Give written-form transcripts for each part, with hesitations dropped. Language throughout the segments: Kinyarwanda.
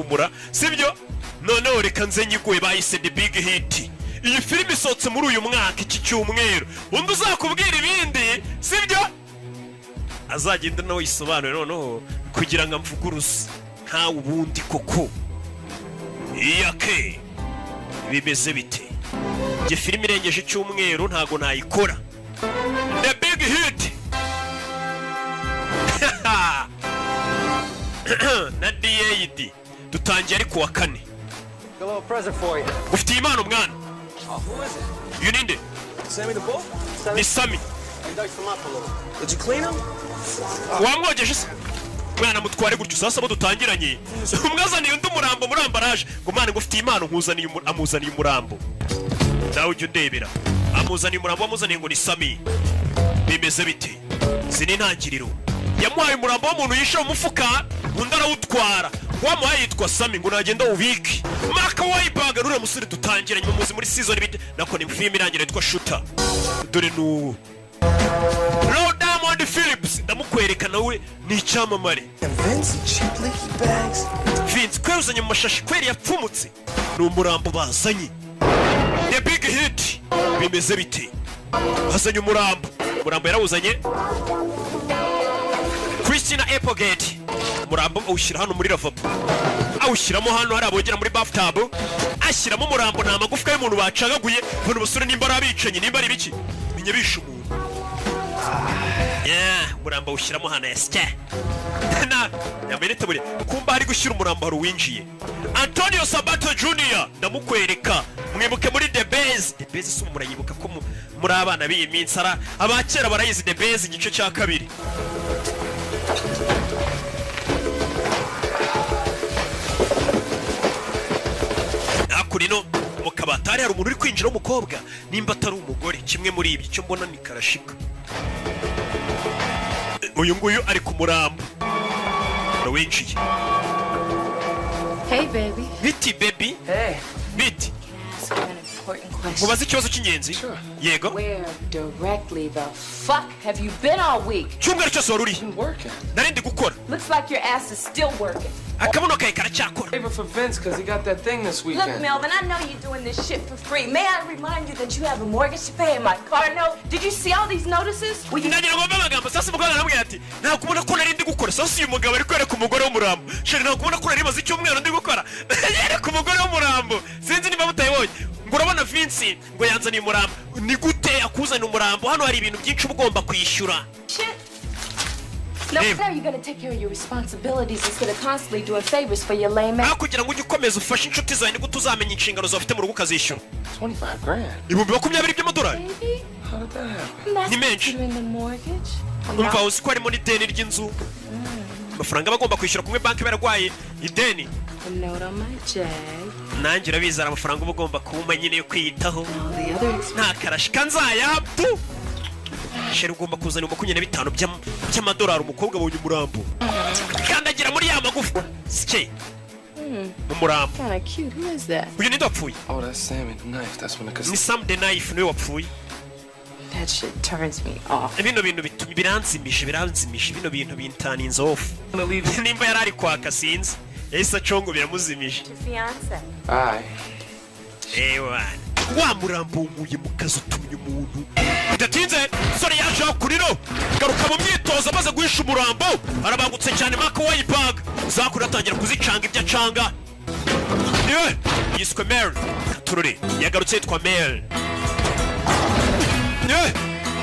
humura sibyo noneho reka nze nyiguye bahise The Big Hit iyi filime isohotse muri uyu mwaka iki cyumweru undi uzakubwira ibindi sibyo azagenda nawe yisobanure noneho kugira ngo amvuguruze ntawe ubundi koko iyake bimeze bite nge filime irengeje icyumweru ntago nayikora The Big Hit na D.A.D dutangiye ari kuwa kane ufitiye impano mwana uyu ninde ni Sami wamwogeje se mwana mutware gutyo sasa bo dutangiranye umwazaniye undi umurambo muri ambaraje ngo mwana ngo ufitiye impano amuzaniye umurambo nawe ujya undebera amuzaniye umurambo wamuzaniye ngo ni Sami bimeze bite zini intangiriro yamuhaye umurambo w'umuntu yishe mu mufuka undi arawutwara wamuhaye yitwa Sami ngo nagenda ubike Mark Wahlberg rure musore dutangiranye muzi muri season bite nako ni film irangira yitwa Shooter dore n'ubu Diamond Phillips ndamukwereka nawe ni icyamamare Vince kwezanye mu mashashi kweri yapfumutse ni umurambo bazanye The Big Hit bimeze bite hazanye umurambo yarawuzanye Christina Applegate umurambo awushyira hano muri lavabo awushyiramo hano hari abogera muri bathtub ashyiramo umurambo nta magufwa y'umuntu bacagaguye bano basore nimba ari abicanyi nimba ari biki menye bishe umuntu umurambo awushyiramo hano yasya na yamenete buri kumba hari gushyira umurambo hari uwinjiye Antonio Sabato Jr ndamukwereka mwibuke muri The Base si umurayibuka ko muri abana b'iyi minsi ara abakera barayizi The Base igice cya kabiri akurino mu kabatari hari umuntu uri kwinjira w'umukobwa nimba atari umugore kimwe muri ibi cyo mbona ni karashika uyu nguyu ari ku murambo winjiye Hey baby. Biti baby. Hey. Biti. Question. Mubaze ikibazo cy'ingenzi. Yego. Where directly the fuck have you been all week? Cyumweru cyose wari uri. Narindi gukora. Looks like your ass is still working. Akabuno kawe karacyakora. Favor for Vince because he got that thing this weekend. Look, Melvin, I know you're doing this shit for free. May I remind you that you have a mortgage to pay and my car note? Did you see all these notices? Nagira ngo amagambo sasa umugabo aramubwira ati nta kubona ko narindi gukora sasa uyu mugabo ari kwereka umugore w'umurambo. Sheri nta kubona ko nari maze icyumweru ndi gukora. Yereka umugore w'umurambo. Sinzi niba mutayibonye. Ngo urabona Vince ngo yanzaniye umurambo. Ni gute akuzana umurambo? Hano hari ibintu byinshi ugomba kwishyura. No, now you're gonna take care of your responsibilities instead of constantly doing favors for your lame ass. Kugira ngo ujye ukomeza ufashe inshuti zawe ni gute uzamenya inshingano zawe ufite mu rugo ukazishyura. 25 grand. Ibihumbi 20 by'amadolari. How did that happen? Ni menshi. Umva uzi ko harimo n'ideni ry'inzu. Amafaranga bagomba kwishyura kumwe banki baragwaye ideni. Nanjye urabizara amafaranga uba ugomba kuba nyine yo kwiyitaho. Nta karashika nzayapfu. Sheri ugomba kuzana 25 by'amadolari umukobwa abonye umurambo. Kandagira muri ya magufa. Sike. Umurambo. Kinda cute. Who is that? Uyu ni ndapfuye. Oh, that's Sam and the knife. That's when the Ni Sam the knife niwe wapfuye. That shit turns me off. Bino bintu biranzimisha bino bintu bintana inzofu. Nimba yarari kwaka sinzi. Yahise acongo biramuzimije. Fiance. Aye. Ewa. Wa murambo umuye mu kazi utumye umuntu. Bidatinze sore yaje kuriro. Garuka mu myitozo amaze guhisha umurambo. Arabangutse cyane Mark Wahlberg. Zakura atangira kuzicanga ibyo acanga. Yiswe Mel. Turore yagarutse yitwa Mel.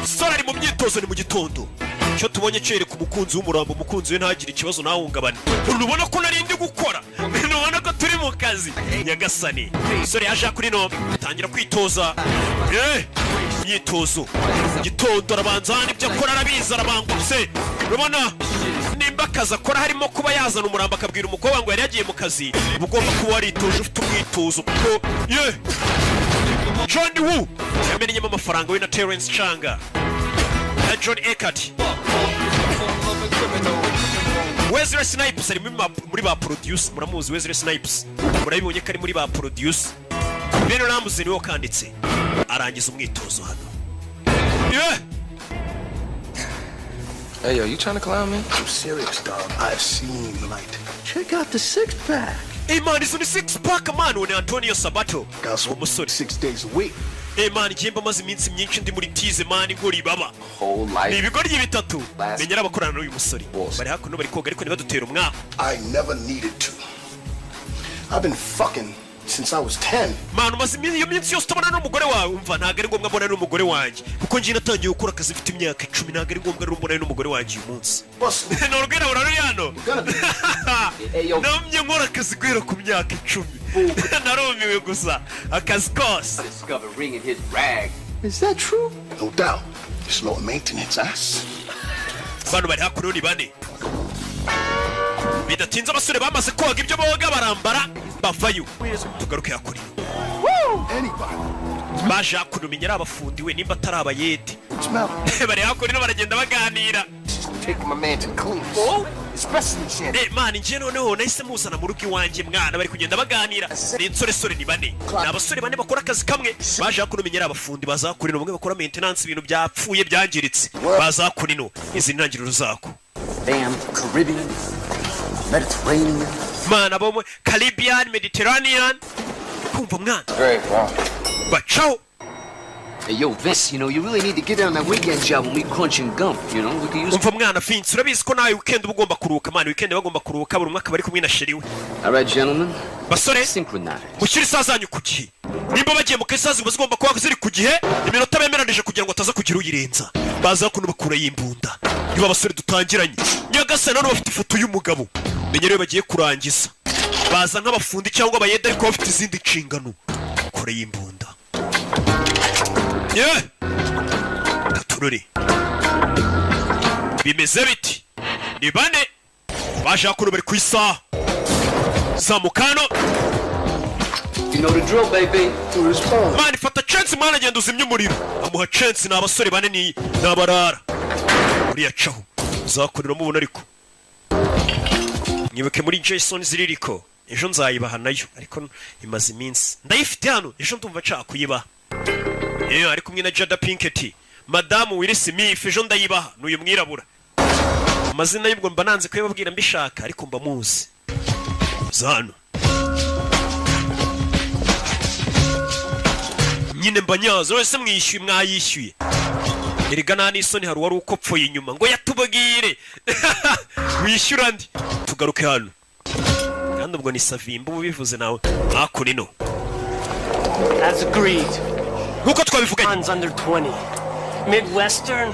Sora ari mu myitozo ni mu gitondo. Cyo tubonye cyere ku mukunzi w'umurambo umukunzi we ntagire ikibazo nahungabana. Urubona ko narindi gukora. Urubona ko turi mu kazi. Nyagasani. Sore yaje kuri no tangira kwitoza. Myitozo. Gitondo arabanza n'ibyo akora arabiza arabangutse. Urubona nimba akazi akora harimo kuba yazana umurambo akabwira umukobwa ngo yari yagiye mu kazi. Ugomba kuba waritoje ufite umwitozo kuko John Woo yamenyemo amafaranga we na Terence Changa na John Eckert. Wesley Snipes ari muri ba produce muramuzi Wesley Snipes murabibonye ko ari muri ba produce bene Ramsey niwe kanditse arangiza umwitozo hano. Hey, yo, you trying to clown me? I'm serious, dog. I've seen the light. Check out the six-pack. man izo ni six pack man ni Antonio Sabato umusore 6 days a week. man igimba maze iminsi myinshi ndi muri tize man nkuri baba Whole ni life. ibigoryi bitatu menyera abakorana n'uyu musore bari hakuno bari koga ariko ntibadutera umwaka. I never needed to. I've been fucking since I was 10. Man umaze iyo minsi yose utabona n'umugore wawe umva ntago ari ngombwa mbona n'umugore wanjye kuko njye natangiye gukora akazi mfite imyaka 10 ntago ari ngombwa mbona n'umugore wanjye uyu munsi. Norwera uraruyano namye nkora akazi guhera ku myaka 10 narumiwe gusa akazi kose. Discover ring in his rag. Is that true? No doubt. It's low maintenance, ass. Bano bari hakuno ni bane bidatinze abasore bamaze koga ibyo boga barambara bavayo tugaruke hakuri Anybody. baje hakuno menyera abafundiwe nimba atari abayede Smell. bari hakuri no baragenda baganira. Taking my man to the clean. Oh, especially shit. Man nje noneho nahise muzana mu rugo iwanjye mwana bari kugenda baganira ni insoresore ni bane ni abasore bane bakora akazi kamwe baje hakuno menyera abafundi bazakurino bamwe bakora maintenance ibintu byapfuye byangiritse bazakurino izi ntangiriro zako. Damn Caribbean, Mediterranean. Man abo Caribbean Mediterranean kumva mwana Very wrong. bacaho. Hey, yo, Vince, you know, you really need to get on that weekend job when we crunching gum, you know? We can use... umva mwana Vince urabizi ko nawe weekend uba ugomba kuruhuka man weekend bagomba kuruhuka buri mwaka bari kumwe na sheri we. All right, gentlemen. Basore Synchronize. mushyire isaha zanyu ku gihe nimba bagiye mu kazi zigomba kuba ziri ku gihe iminota bemeranije kugira ngo ataza kugira uyirenza baza kuno bakura y'imbunda niba abasore dutangiranye nyagasana none bafite ifoto y'umugabo menyere bagiye kurangiza baza nk'abafundi cyangwa abayede ariko bafite izindi nshingano kure y'imbunda taturore bimeze biti ni bane baje hakuno bari ku isaha zamukano. You know the drill, baby. To respond. Man fata chance mwana agenda uzimye umuriro amuha chance ni abasore bane ni nabarara uriya caho uzakurira mubona ariko nyibuke muri Jason ziririko ejo nzayibaha nayo ariko imaze iminsi ndayifite hano ejo ndumva nshaka kuyibaha ari kumwe na Jada Pinkett Madamu Will Smith ejo ndayibaha n'uyu mwirabura amazina y'ubwo mba nanze kuyababwira mbishaka ariko mba muzi zano nyine mbanyazo wese mwishyuye mwayishyuye erega nani isoni hari wari ukopfoye inyuma ngo yatubagire wishyura ndi tugaruke hano kandi ubwo ni Savimba ubivuze nawe akunino As agreed. nkuko twabivuganye One's under 20. Midwestern,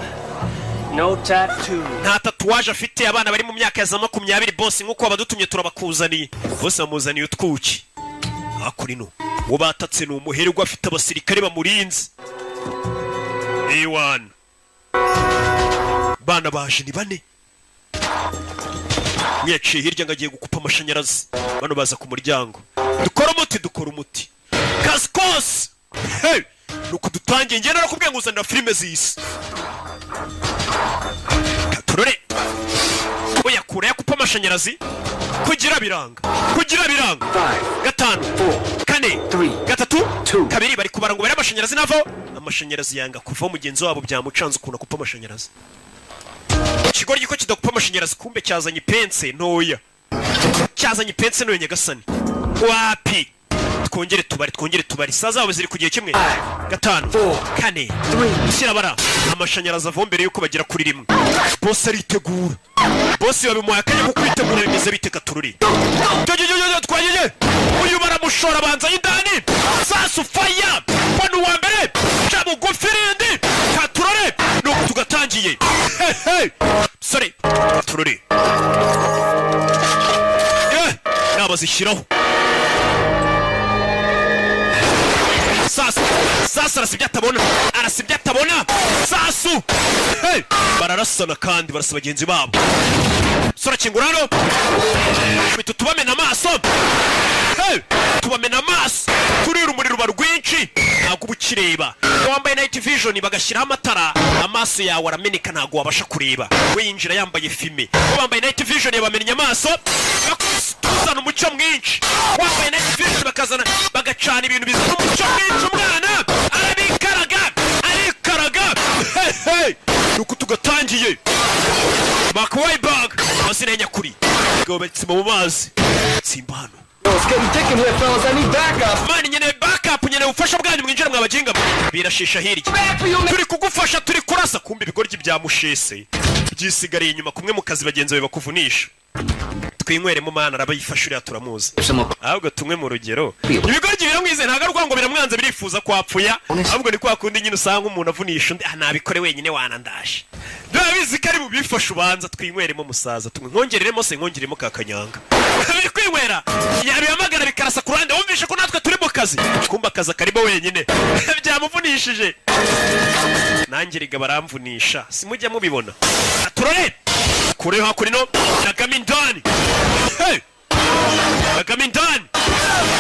no tattoo. nta tatuwaje afite abana bari mu myaka ya za 20 boss nkuko abadutumye turabakuzaniye bose bamuzaniye utwuki akunino uwo batatse ni umuherwa afite abasirikare bamurinze A1 bana baje ni bane mwiyaciye hirya ngo agiye gukupa amashanyarazi bano baza ku muryango dukora umuti kaskos hey nuko dutangiye ngenda nakubwiye ngo uzanira filime z'isi turore oya kure yakupa amashanyarazi kugira biranga gatanu kane gatatu kabiri bari kubara ngo bari amashanyarazi navo amashanyarazi yanga kuva mugenzi wabo byamucanze ukuntu akupa amashanyarazi ikigori giko kidakupa amashanyarazi kumbe cyazanye ipense ntoya nyagasani wapi twongere tubari saza zabo ziri kugiye kimwe gatanu kane kirabara amashanyarazi avo mbere yuko bagira kuri rimwe boss aritegura boss babimuhaye akanya ko kwitegura bimeze bite katururi twagiye uyu baramushora banza y'indani sasu fire bano wa mbere cyabo gofirindi katurore nuko tugatangiye sorry katururi nabazishyiraho sasa arasibye atabona sasu bararasana kandi barasa bagenzi babo sora kingurano bitu tubamena amaso turi urumuri ruba rwinshi ntabwo ubukireba wambaye night vision bagashyiraho amatara amaso yawe arameneka ntabwo wabasha kureba we yinjira yambaye filme wambaye night vision yabamenya amaso bakuzana umucyo mwinshi wambaye night vision bakazana bagacana ibintu bizana umucyo mwinshi umwana arikaraga nuko tugatangiye Mark Wahlberg amazina nyakuri gobetse mu mazi simba hano It's getting thick in here, fellas. I need backup. mani nyene backup nyene ubufasha bwanyu mwinjira mwabajinga birashisha hirya turi kugufasha turi kurasa kumbe ibigoryi bya mushese byisigariye inyuma kumwe mu kazi bagenzi bawe bakuvunisha twinywere mu mana arabayifashurira turamuzi ahubwo tumwe mu rugero ibigoryi biramwize ntago arwa ngo biramwanze birifuza kwapfuya ahubwo ni kwa kundi nyine usanga umuntu avunisha undi nabikore wenyine wanandashe ndabizi kari bubifasha ubanza twinywere musaza tumwe nkongereremo se nkongeremo kakanyanga kwinywera yabihamagara bikarasa ku ruhande wumvishe ko natwe turi mu kazi kumba akazi karimo wenyine byamuvunishije nanjye riga baramvunisha simujya mubibona turore kureho hakurino nagamindani nagamindani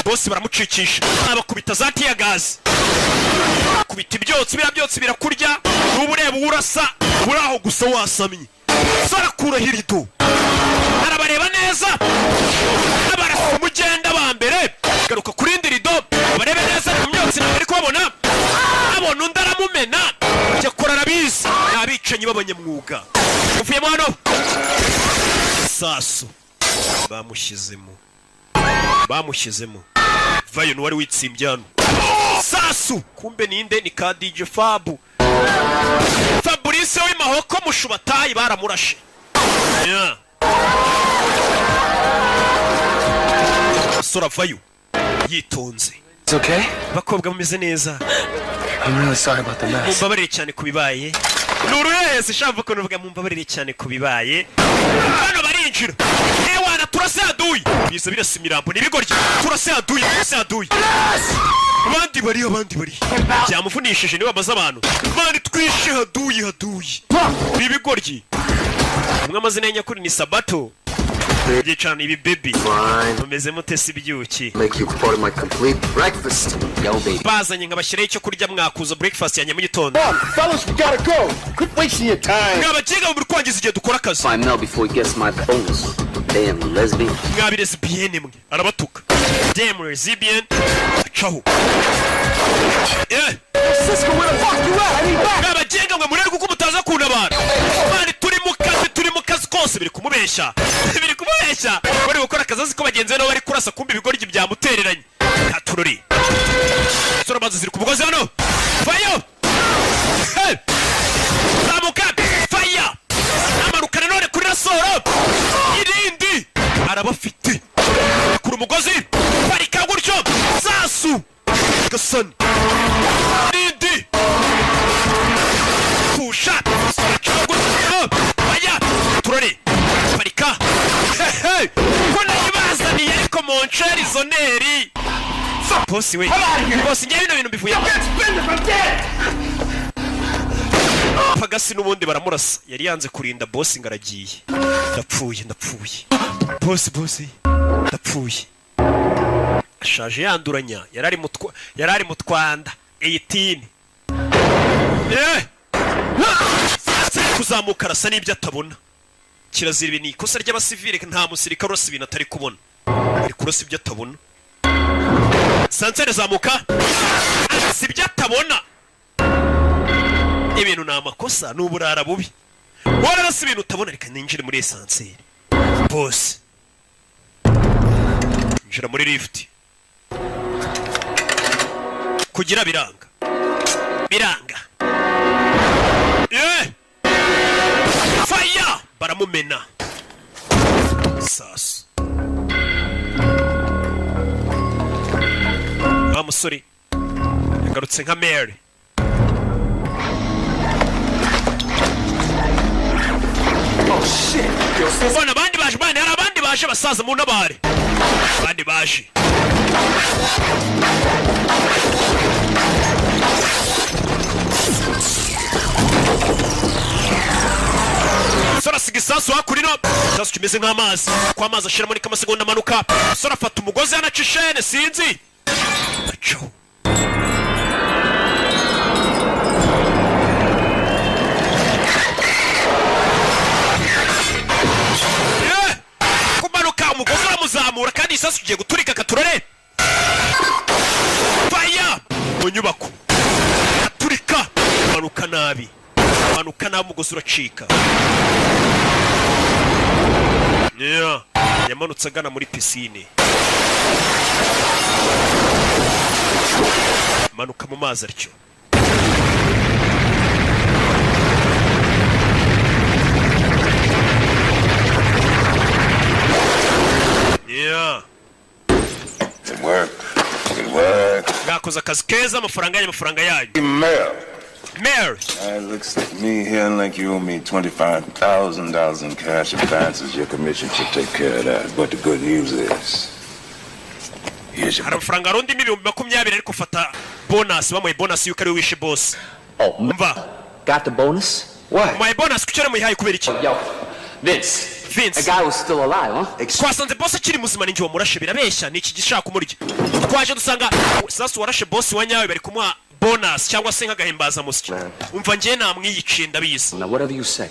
bose baramucikisha abakubita za tiya gazi kubita ibyotsi byotsi birakurya n'ubureba urasa buraho gusa wasamye sarakura hirido arabareba neza abarasa mugenda bambere garuka kuri ndirido barebe neza mu myotsi nabari kubabona abona undi aramumena cyakora arabizi nabicanyi b'abanyamwuga uvuyemo hano saso bamushyizemo vayo n'uwari witsimbye hano sasu kumbe ninde ni ka DJ Fabu Fabrice w'imahoko mushubatayi baramurashe sora vayo yitonze It's okay? bakobwa mumeze neza I'm really sorry about the mess. mumbabarire cyane kubibaye nuruhese shava ko nuvuga mumbabarire cyane kubibaye bano barinjira ewana turase aduyi biza birasa imirambo nibigoryi turase aduyi abandi bari byamuvunishije niwe amaze abantu bandi twishe haduyi bibigoryi umwe amazina y'anyakuri ni Sabato Gicana ibi baby mumeze mutese ibyuki Make you part of my complete breakfast. Yo, baby. bazanye nkabashyiraho icyo kurya mwakuza breakfast ya nyamugitondo Fellas, we gotta go. Quit wasting your time. mwabagiga mu kwangiza igihe dukora akazi Find Mel before he gets my bonus. Damn lesbian. mwabi lesbienne mwe arabatuka damn lesbienne caho Cisco, where the fuck you at? I need back. mwabagiga mwe murere kuko mutaza kunabana bari turi mu kazi kose biri kumubeshya bari gukora akazi ko bagenzi nabo bari kurasa kumbe ibigoryi byamutereranye atururi sura mazi ziri kubugoze hano fayo zamuka faya amarukana none kuri rasoro irindi arabafite kuri umugozi barika gutyo sasu gasani irindi pusha faya turore barika kuna ibazaniye ariko moncheri zoneri bosi we bosi njye bino bintu bivuye pagasi n'ubundi baramurasa yari yanze kurinda bosi ngaragiye ndapfuye bosi ndapfuye ashaje yanduranya yarari mu Twanda 18 kuzamuka arasa n'ibyo atabona kirazira ibi ni ikosa ry'abasivile nta musirikare urasa ibintu atari kubona ari kurasa ibyo atabona sansere zamuka si ibyo atabona ibintu ni amakosa ni uburara bubi wararasa ibintu utabona reka ninjire muri esanseri bose njira muri lift kugira biranga fire baramumena sasu wa musore yagarutse nka Mary ubona abandi baje bandi hari abandi baje basaza mu nabare abandi baje sora sigisasu hakurino sasu kimeze nk'amazi kwa amazi ashiramo ni kamasegonda amanuka sora afata umugozi yanacishene sinzi acho kumanuka umugozi uramuzamura kandi isasu kigiye guturika katurore faya mu nyubako aturika manuka nabi umugozi uracika yamanutse agana muri pisine. Manuka mu mazi aricyo. Yeah. It worked. It worked. Gakoze akazi keza, amafaranga yayo. Mel. Mel. It looks like me here like you owe me $25,000 in cash advances. Your commission should take care of that. But the good news is, here's your... Hari amafaranga arundi miliyoni 20 ariko fata bonus, bamuye bonus yuko ari wishe boss. Oh, Mva. got the bonus? What? My bonus kucyara muyihaye kubera iki? Yo, Vince. Vince. The guy was still alive, huh? Twasanze boss akiri muzima ninjye wamurashe birabeshya niki gishaka kumurya. Twaje dusanga sasa warashe boss wanyawe bari kumuha bonus cyangwa se nk'agahimbaza musiki. Umva ngiye namwiyice ndabizi. Now whatever you say.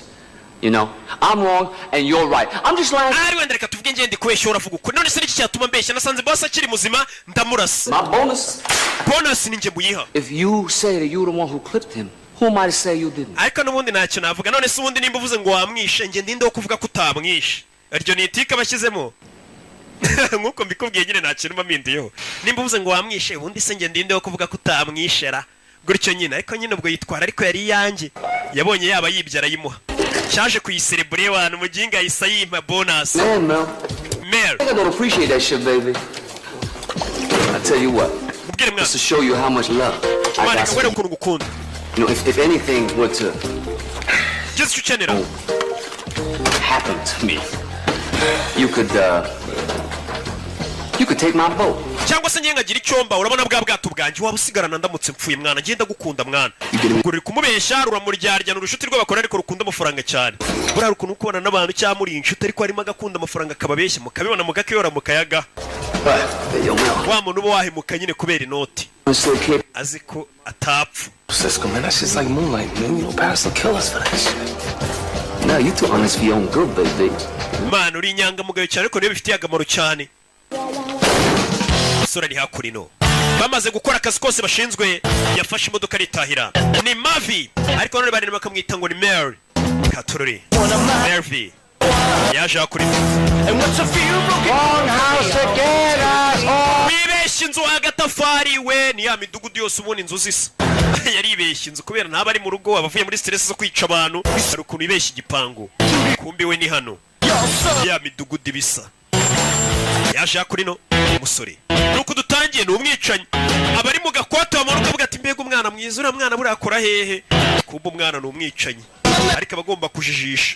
You know, I'm wrong and you're right. I'm just lying. Ari wenda reka tuvuge ngiye ndi kubeshya uravuga uko. None se niki cyatuma mbeshya nasanze boss akiri muzima ndamurasa. My bonus. Bonus ninjye buyiha. If you say that you were the one who clipped him, who am I to say you didn't? Ariko nubundi ntacyo navuga. None se ubundi nimba uvuze ngo wamwishe ngiye ndinde wo kuvuga ko utamwishe. Aryo ni itika bashyizemo. Nkuko mbikubwiye nyine nta kintu mamindiyeho. Nimba uvuze ngo wamwishe ubundi se ngiye ndinde wo kuvuga ko utamwishera. Gutyo nyine ariko nyine ubwo yitwara ariko yari yanjye. Yabonye yaba yibyara yimuha. Cyaje kuyiserebure wana muginga yisa yimpa bonus. Man, Mel. Mel. I don't appreciate that shit, baby. I tell you what. Ubwire mwana. Just to show you how much love I Mwana got. wera ukuntu gukunda. You know, if anything were to Just to chenera. happen to me, you could take my boat. Cyangwa se nyenga gira icyomba urabona bwa bwato bwanjye waba usigarana ndamutse mpfuye mwana ngenda gukunda mwana. Uri kumubeshya ruramuryaryana urushuti rw'abakora ariko rukunda amafaranga cyane. Bura rukuntu kubona n'abantu cyamuri inshuti ariko harimo agakunda amafaranga kababeshya mukabibona mugakeyora mukayaga. Wa muntu uba wahemuka nyine kubera inoti. Azi ko atapfu. Cisco, man, that shit's like moonlight, man. You know, Paris will kill us for that shit. No, you too honest for your own good, baby. Man, uri inyangamugayo cyane ariko niyo bifitiye akamaro cyane. Sura ni hakurino. Bamaze gukora akazi kose bashinzwe yafashe imodoka ritahira. Ni Mavi. Ariko none bari bakamwita ngo ni Mary. Katururi. Mary. Yaje hakuri. And what's a few broken house together? Wibeshye inzu agatafari we ni ya midugudu yose ubona inzu zisa. Yari ibeshye inzu kubera ntaba ari mu rugo abavuye muri stress zo kwica abantu. Hari ukuntu ibeshye igipangu. Kumbi we ni hano. Ya midugudu bisa. Yaje hakurino umusore. Nuko dutangiye no umwicanyi. Abari mu gakwata bamanuka bavuga ati mbega umwana mwiza ura mwana burakora hehe. Kumba umwana no umwicanyi. Ariko abagomba kujijisha.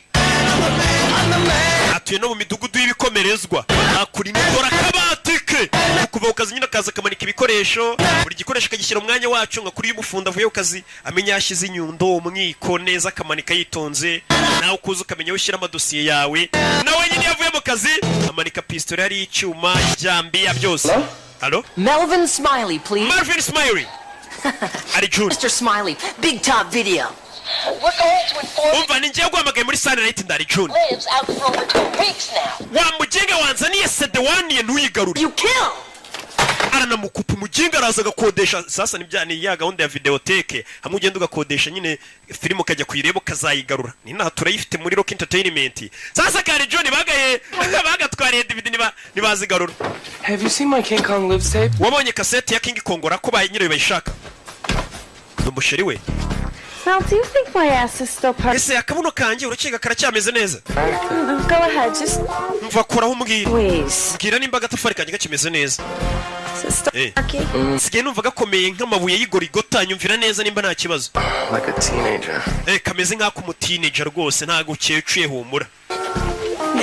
Atuye no mu midugudu y'ibikomerezwa. Akurimo ikora kabatike. Kuva ukazi nyine akaza kamanika ibikoresho. Buri gikoresho kagishyira umwanya wacu nka kuri y'umufunda avuye ukazi amenya yashize inyundo umwiko neza kamanika yitonze. Nawe ukuza ukamenya ushyira amadosiye yawe. Nawe nyine yavuye mu kazi amanika pistol yari icyuma ijambi ya byose. Hello? Melvin Smiley, please. Marvin Smiley. Ari June. Mr. Smiley, Big Top Video. We're going to inform Umva ni ngiye guhamagaye muri Sunlight ndari June. lives out for over 2 weeks now. Wa mujinga wanzaniye CD1 ntuyigarure. You kill! Aranamukupa mujinga araza agakodesha sasa nibyani ya gahunda ya videoteke hamwe ugenda ugakodesha nyine filime ukajya kuyireba ukazayigarura. Ni naho turayifite muri Rock Entertainment. Sasa kare John bagatwariye DVD nibazigarura. Have you seen my King Kong lives tape? Wabonye cassette ya King Kongora ko bayinyire bayishaka. Numusheri we. Mel, do you think my ass is still part? Ese akabuno kanjye urukeka karacyameze neza. Go ahead, just Mva koraho umbwira. please. Mbwira nimba agatafari kanjye gakimeze neza. Stop. Sigaye numva gakomeye nk'amabuye y'igorigota nyumvira neza nimba nta kibazo. Like a teenager. Kameze nk'ak'umuteenager rwose ntago ucyeciye humura.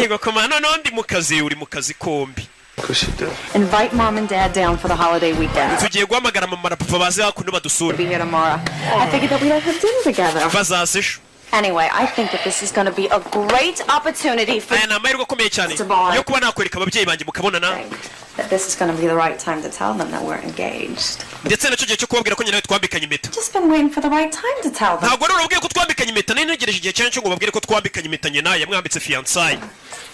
Yego koma none ndi mu kazi uri mu kazi kombi. What she do? Invite Mom and Dad down for the holiday weekend. Tugiye guhamagara mama na papa baze hakuno badusura. Be here tomorrow. I figured that we'd have dinner together. Bazasesho. Anyway, I think that this is going to be a great opportunity for Aya ni amahirwe akomeye cyane yo kuba nakwereka ababyeyi banjye mukabonana. that this is going to be the right time to tell them that we're engaged. Ndetse nacyo gihe cyo kubabwira ko nyine twambikanye impeta. Just been waiting for the right time to tell them. Ntabwo rero urabwiye ko twambikanye impeta nari ntegereje igihe cyane cyo ngo babwire ko twambikanye impeta nyina yamwambitse fiancé.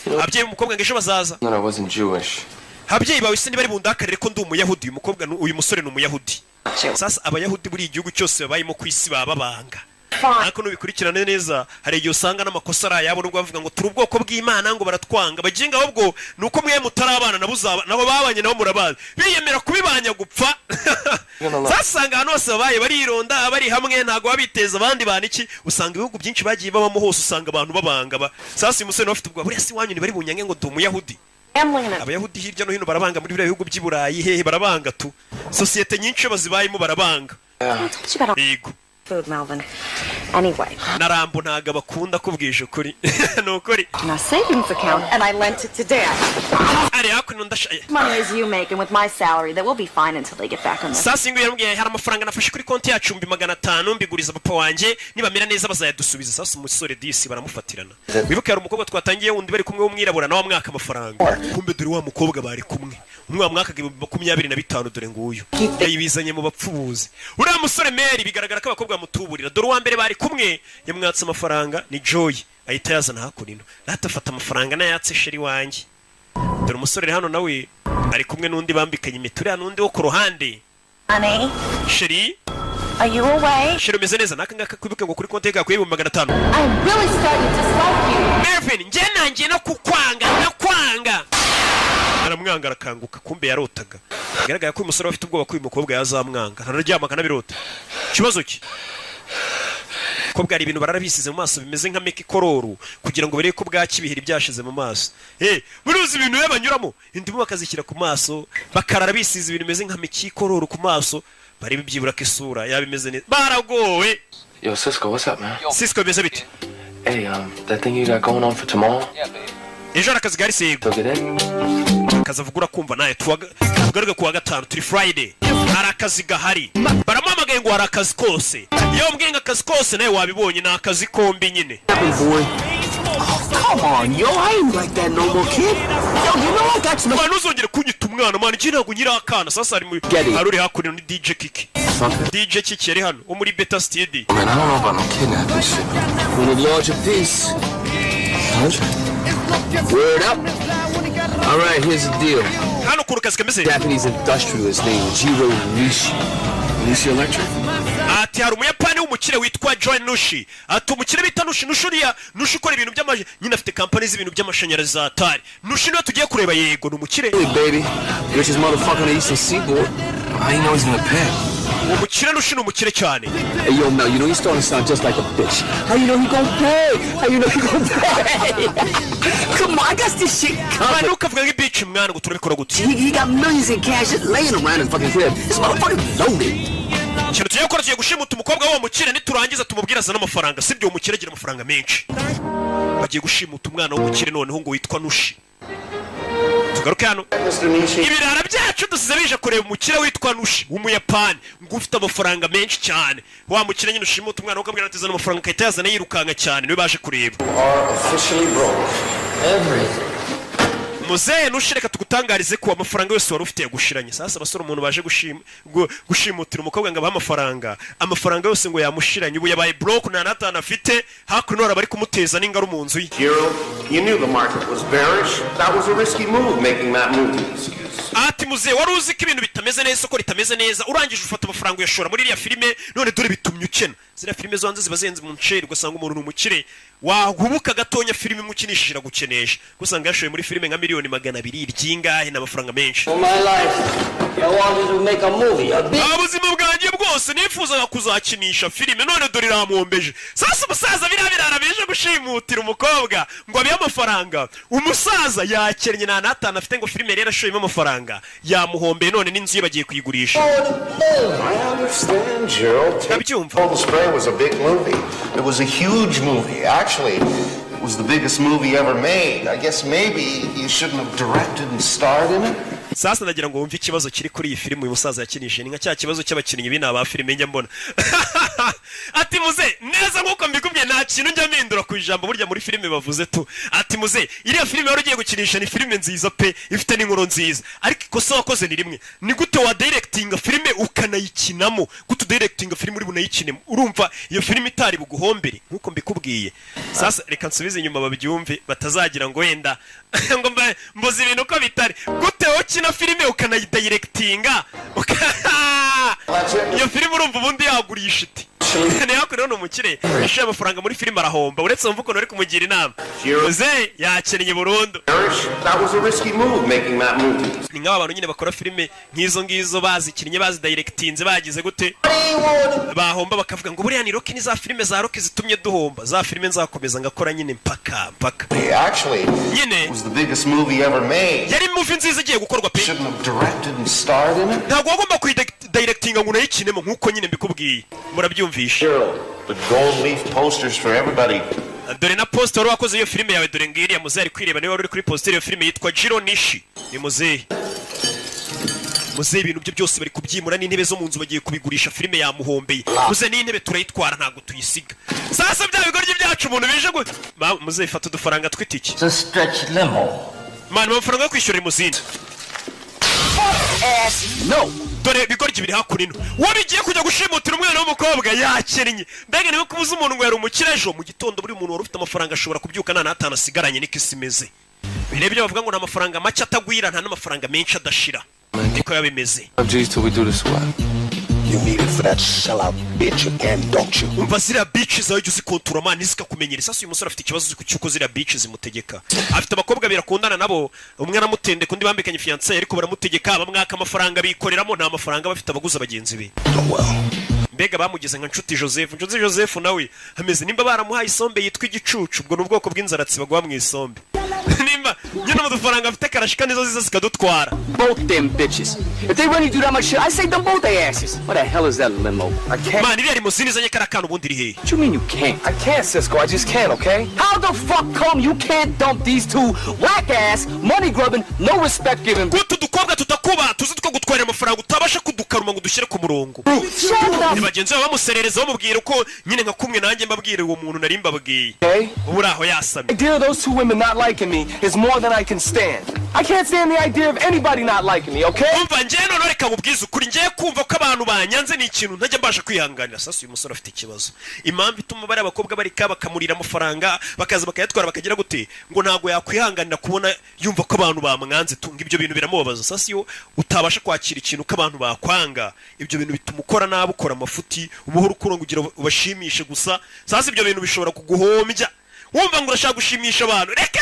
Ababyeyi umukobwa ngo ejo bazaza. No, I wasn't Jewish. Ababyeyi bawe se bari bundakarire ko ndi umuyahudi umukobwa uyu musore ni umuyahudi. Sasa abayahudi buri igihugu cyose babayemo ku isi bababanga. ariko nubikurikirane neza hari igihe usanga n'amakosa ari ayabo nubwo bavuga ngo turi ubwoko bw'Imana ngo baratwanga baginga ahubwo nuko mwe mutarabana nabo babanye nabo murabazi biyemera kubibanya gupfa zasanga hano hose babaye barironda bari hamwe ntago babiteza abandi bana iki usanga ibihugu byinshi bagiye babamo hose usanga abantu babanga sasa umusore bafite ubwo buriya si wanyu ni bari bunyange ngo ndi umuyahudi abayahudi hirya no hino barabanga muri biriya bihugu by'iburayi hehe barabanga tu sosiyete nyinshi bazibayemo barabanga yego food, Melvin. Anyway. Narambo ntago bakunda kubwije ukuri. Nukuri. My savings account, and I lent it to Dad. Ari hakuno ndashaye. Money as you make, and with my salary, that will be fine until they get back on the. Sasa ingo yambwiye hari amafaranga nafashe kuri konti yacu 500 mbiguriza papa wanje nibamera neza bazayadusubiza. Sasa umusore disi baramufatirana. Wibuke hari umukobwa twatangiye wundi bari kumwe w'umwirabura nawe mwaka amafaranga. Kumbe dore wa mukobwa bari kumwe. Umwe mwaka 25 dore nguyu. Yayibizanye mu bapfubuzi. Uriya musore Mary bigaragara ko abakobwa mutuburira. Dore wa mbere bari kumwe yamwatse amafaranga ni Joy. Ahita yazana hakurino. Ratafata amafaranga nayatse sheri wanje. Dore umusore hano nawe ari kumwe n'undi bambikanye imitura n'undi wo ku ruhande. Honey. Sheri. Are you away? Sheri umeze neza nakangaka kwibuke ngo kuri konti yawe 500. I'm really starting to dislike you. Melvin, nje nanjye no kukwanga nakwanga. Aramwanga arakanguka kumbe yarotaga. Bigaragara ko uyu musore afite ubwoba ko uyu mukobwa yazamwanga. Nararyama kanabirota. Kibazo ki? Kobwa ari ibintu bararabisize mu maso bimeze nka meki kororo kugira ngo bereke ko bwakibihira byashize mu maso. Buruzi ibintu yabanyuramo indimu bakazikira ku maso bakarara bisize ibintu bimeze nka meki kororo ku maso bari bibyibura ko isura yabimeze neza. Baragowe. Yo Cisco, what's up, man? Cisco beze bite? Hey, that thing you got going on for tomorrow? Yeah, baby. Ejo arakazi gari sego. Kazavugura kumva naye tugaruke kuwa gatanu turi Friday. Arakazi gahari. Baramamagaye ngo arakazi kose. Iyo mbwenga akazi kose naye wabibonye na akazi kombi nyine. Come on, yo, I ain't like that no more, kid. Yo, you know I got some. Man, uzongera kunyita umwana, man, iki ntago nyira akana. Sasa ari haruri hakurino ni DJ Kiki. DJ Kiki yari hano, muri Beta Studio. Man, I don't know about no kidnapping shit. When it larger piece. Word up. All right, here's the deal. Hano kurukazi kameze. Japanese industrialist named Jiro Nishi. Nishi Electric. Ati hari umuyapani w'umukire witwa Joy Nushi. Ati umukire bita Nushi Nushi ukora ibintu by'amaje nyine afite company z'ibintu by'amashanyarazi za Atari. Nushi niwe tugiye kureba yego n'umukire. Hey baby, richest motherfucker on the Eastern Seaboard. I know he's gonna pay. Umukire Nushi n'umukire cyane. Hey yo Mel, you know he's starting to sound just like a bitch. How you know he gonna pay? How you know he gonna pay? Come on, I got this shit covered. Man, ukavuga nk'ibitch mwana ngo turabikora gute? He got millions in cash just laying around his fucking crib. This motherfucker loaded. Cyane tugiye gukora tugiye gushimuta umukobwa wo mukire niturangiza tumubwira azana amafaranga sibyo umukire agira amafaranga menshi. Bagiye gushimuta umwana wo mukire noneho ngo witwa Nushi. Tugaruke hano. Ibirara byacu dusize bije kureba umukire witwa Nushi w'umuyapani ngo ufite amafaranga menshi cyane. Wa mukire nyine ushimuta umwana ukabwira ati zana amafaranga kayita yazana yirukanga cyane niwe baje kureba. Muzehe Nushi reka tugutangarize ko amafaranga yose wari ufite yagushiranye. Sasa basore umuntu baje gushimutira umukobwa ngo abaha amafaranga yose ngo yamushiranye ubu yabaye broke na natana afite hakuno nora bari kumuteza n'ingaru mu nzu ye. You knew the market was bearish. That was a risky move making that move. Ati muzehe wari uzi ko ibintu bitameze neza soko ritameze neza urangije ufata amafaranga uyashora muri iriya filime none dore bitumye ukena. Zira filime zo hanze zibazenze mu nceri ugasanga umuntu n'umukire wahubuka gatonya filime mukinishira gukenesha gusanga yashoye muri filime nka miliyoni 200 ryingahe n'amafaranga menshi. For my life, I wanted to make a movie. Abuzima bwanjye bwose nifuzaga kuzakinisha filime none dore iramuombeje. Sasa umusaza birabirara bije gushimutira umukobwa ngo abiye amafaranga. Umusaza yakennye na natana afite ngo filime rero ashoyemo amafaranga yamuhombe none n'inzu ye bagiye kuyigurisha. I understand, Gerald. Total Spray was a big movie. It was a huge movie. Actually, it was the biggest movie ever made. I guess maybe you shouldn't have directed and starred in it. Sasa ndagira ngo wumve ikibazo kiri kuri iyi filime uyu musaza yakinishe ni nka cya kibazo cy'abakinnyi bina ba filime njya mbona. Ati muze neza nkuko mbikubye nta kintu njya mpindura ku ijambo burya muri filime bavuze tu. Ati muze iriya filime wari ugiye gukinisha ni filime nziza pe ifite n'inkuru nziza ariko ikosa wakoze ni rimwe ni gute wa directinga filime ukanayikinamo gute directinga filime uri bunayikinemo urumva iyo filime itari buguhombere nkuko mbikubwiye. Sasa reka nsubize inyuma babyumve batazagira ngo wenda ngo mboze ibintu ko bitari gute ukina filime ukanayidirectinga iyo filime urumva ubundi yagurisha iti Niyako rero umukire yashoye amafaranga muri filime arahomba uretse mvuko nari kumugira inama Jose yakennye burundu. That was a risky move making that movie. Ni nk'aba bantu nyine bakora filime nk'izo ngizo bazikinnye bazi directinze bagize gute bahomba bakavuga ngo buriya ni Rocky ni za filime za Rocky zitumye duhomba za filime nzakomeza ngakora nyine mpaka. Actually, it was the biggest movie ever made. Yari movie nziza igiye gukorwa pe. Shouldn't have directed and starred in it. Ntabwo wagomba kuyidirectinga ngo unayikinemo nk'uko nyine mbikubwiye murabyumvisha. The gold leaf posters for everybody. Dore na poster wari wakoze iyo filime yawe dore ngiri ya muzehe ari kwireba niwe wari uri kuri poster iyo filime yitwa Jiro Nishi. Ni muzehe ibintu byo byose bari kubyimura n'intebe zo mu nzu bagiye kubigurisha filime yamuhombeye. Muzehe n'intebe turayitwara ntago tuyisiga. Sasa bya bigoryi byacu umuntu bije ngo muzehe fata udufaranga twitiki. It's a stretch limo. Man amafaranga yo kwishyura imuzindi. No. Dore bigoryi biri hakurino. Wabigiye kujya gushimutira umwana w'umukobwa yakennye. Mbega niwe kubuza umuntu ngo yari umukire ejo mu gitondo buri muntu wari ufite amafaranga ashobora kubyuka nta natana asigaranye niko isimeze. Birebye bavuga ngo nta mafaranga make atagwira nta n'amafaranga menshi adashira. Niko yabimeze. You need it for that sellout bitch again, don't you? Umva ziriya bitch zawe jya uzikontura man zikakumenyera. Sasa uyu musore afite ikibazo cy'uko ziriya bitch zimutegeka. Afite abakobwa birakundana nabo umwe aramutende kundi bambikanye fiancé ariko baramutegeka bamwaka amafaranga bikoreramo nta mafaranga bafite abaguza bagenzi be. Mbega bamugeze nka Nshuti Joseph nawe hameze nimba baramuhaye isombe yitwa igicucu ubwo n'ubwoko bw'inzaratsi bagwa mu isombe. Nimba nyine amafaranga afite karashika nizo ziza zikadutwara. Both them bitches. If they really do that much shit, I say them both their asses. What the hell is that limo? I can't. Man, iriya limuzini zanye karakana ubundi iri hehe? What you mean you can't? I can't, Cisco. I just can't, okay? How the fuck come you can't dump these two whack-ass, money-grubbing, no respect-giving... Gutu dukobwa tutakuba tuzi two gutwara amafaranga utabasha kudukaruma ngo dushyire ku murongo. Ni bagenzi babo bamuserereza bamubwira uko nyine nka kumwe nanjye mbabwire uwo muntu nari mbabwiye. Ubura aho yasamye. The idea of those two women not liking me is more than I can stand. I can't stand the idea of anybody not liking me, okay? Umva njye none reka mubwize ukuri njye kumva ko abantu banyanze ni ikintu ntajya mbasha kwihanganira. Sasa uyu musore afite ikibazo. Impamvu ituma bari abakobwa bari bakamurira amafaranga bakaza bakayatwara bakagira gute ngo ntago yakwihanganira kubona yumva ko abantu bamwanze tunga ibyo bintu biramubabaza. Sasa iyo utabasha kwakira ikintu ko abantu bakwanga ibyo bintu bituma ukora nabi ukora amafuti umuhoro ukurongo ugira ubashimishe gusa. Sasa ibyo bintu bishobora kuguhombya. Wumva ngo urashaka gushimisha abantu reka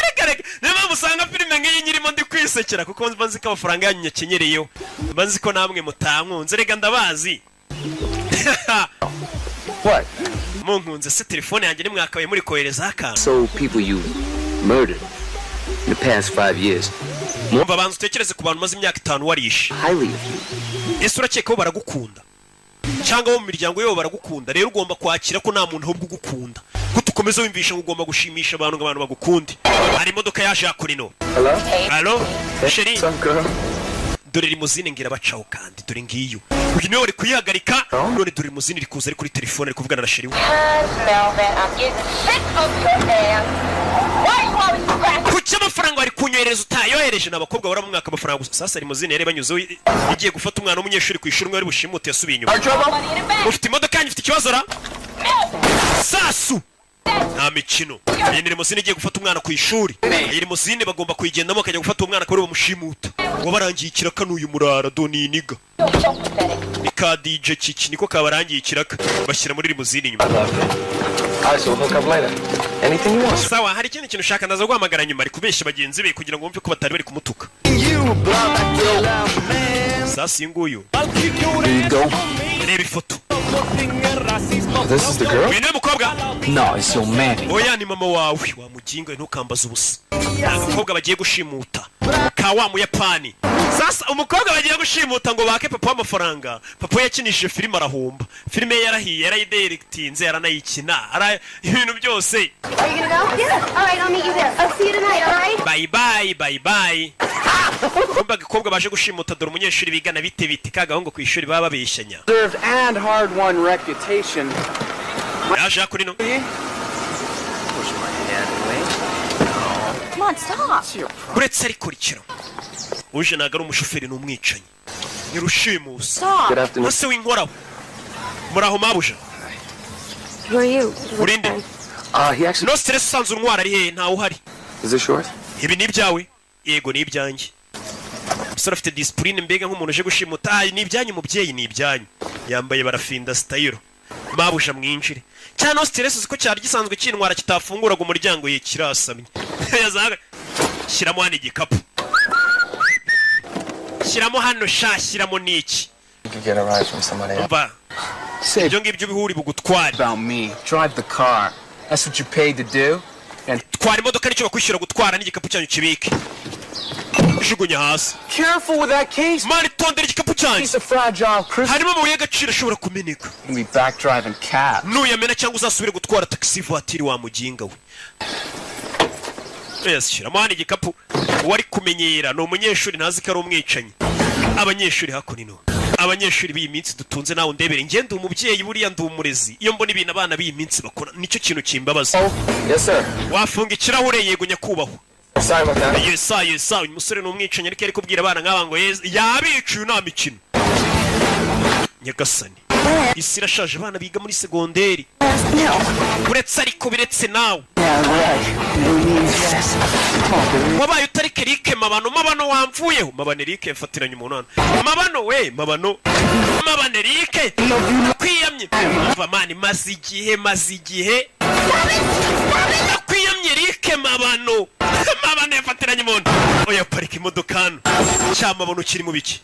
niba musanga filime nk'iyi nyirimo ndi kwisekera kuko mbanzi ko amafaranga yanyu nyakenyereyeho mbanzi ko namwe mutankunze rega ndabazi. What? Munkunze se telefone yanjye nimwakabaye muri kohereza akantu. So people you murdered in the past 5 years. Mwumva bantu utekereze ku bantu maze imyaka 5 warishe. Highly. Ese urakeka ko baragukunda cyangwa bo mu miryango yabo baragukunda rero ugomba kwakira ko nta muntu ahubwo ugukunda ko tukomeza wimvisha ngo ugomba gushimisha abantu ngo abantu bagukunde. Hari imodoka yaje yakurino. Hello Sheri dore limuzine ngira bacaho kandi dore ngiyo uyu niwe uri kuyihagarika none dore limuzine iri kuza ari kuri telefone ari kuvugana na Sheri we. Kuki amafaranga bari kunyohereza utayohereje n'abakobwa bara mu mwaka amafaranga gusa. Sasa limuzine yari banyuzeho igiye gufata umwana w'umunyeshuri ku ishuri wari bushimute yasubiye inyuma. Ufite imodoka yanyu ifite ikibazo ra Sasu nta mikino. Iyi ni limuzine igiye gufata umwana ku ishuri. Iyi limuzine bagomba kuyigendamo akajya gufata umwana ko bamushimuta ngo barangiye ikiraka n'uyu murara doni niga ika DJ Kiki niko kabarangiye ikiraka bashyira muri limuzine inyuma. Sawa hari ikindi kintu ushaka ndaza guhamagara nyuma ari kubeshya bagenzi be kugira ngo wumve ko batari bari kumutuka. Sasa inguyu reba ifoto. This is the girl? Wene mukobwa? No, it's your man. Oya ni mama wawe wamuginga ntukambaza ubusa. Abakobwa bagiye gushimuta ka wa mu Yapani. Sasa umukobwa bagiye gushimuta ngo bake papa amafaranga. Papa yakinishije filime arahomba. Filime yarahiye yarayidirectinze yaranayikina. Ara ibintu byose. Are you gonna go? Yeah. All right, I'll meet you there. I'll see you tonight, all right? Bye bye. Kumba gikobwa baje gushimuta dore umunyeshuri bigana bite kagahungu ku ishuri baba babeshanya. Served and hard-won reputation. Yaje akurino. Come on, stop. Uretse ari kurikira. Uje naga ari umushoferi n'umwicanyi. Ni rushimusi. Stop. Ase w'inkoraho. Muraho mabuja. Who are you? Urinde. He actually... No stress sanzu ntwara ari he nta uhari. Is it short? Ibi ni ibyawe? Yego ni ibyanjye. Musore afite discipline mbega nk'umuntu uje gushimuta ni ibyanyu mubyeyi ni ibyanyu. Yambaye barafinda style. mabuja mwinjire cyane stress ziko cyari gisanzwe cyintwara kitafunguraga umuryango ye kirasamye yazaga shyiramo hano igikapu shyiramo hano shyiramo niki get a ride from somebody else. Ibyo ngibyo bihuri bugutwara about me. Drive the car. That's what you paid to do. And twara imodoka nicyo bakwishyura gutwara n'igikapu cyanyu kibike jugunya hasi. Careful with that case. Mani tondera igikapu cyanyu. Piece of fragile crystal. Harimo amabuye y'agaciro ashobora kumeneka. You'll be back driving cab. Nuyamena cyangwa uzasubire gutwara taxi voiture wa muginga we. Yes, shyiramo hano igikapu. Wari kumenyera ni umunyeshuri ntazi ko ari umwicanyi. Abanyeshuri hakunino. Abanyeshuri b'iyi minsi dutunze nawe ndebere ngende umubyeyi buriya ndumurezi iyo mbona ibintu abana b'iyi minsi bakora nicyo kintu kimbabaza. Yes sir. Wafunga ikirahure yego nyakubahwa. Sorry about that. Yes, uyu musore ni umwicanyi ariko ari kubwira abana nk'aba ngo yabicuye nta mikino. Nyagasani. Isi irashaje abana biga muri segonderi. Uretse ariko biretse nawe. Wabaye utari Kerike mabano wamvuyeho. Mabano Erike yafatiranye umuntu hano. Mabano Erike kwiyamye. Mani maze igihe. Kwiyamye Erike mabano yafatiranye umuntu. Oya parika imodoka hano. Cyamabano kiri mu biki.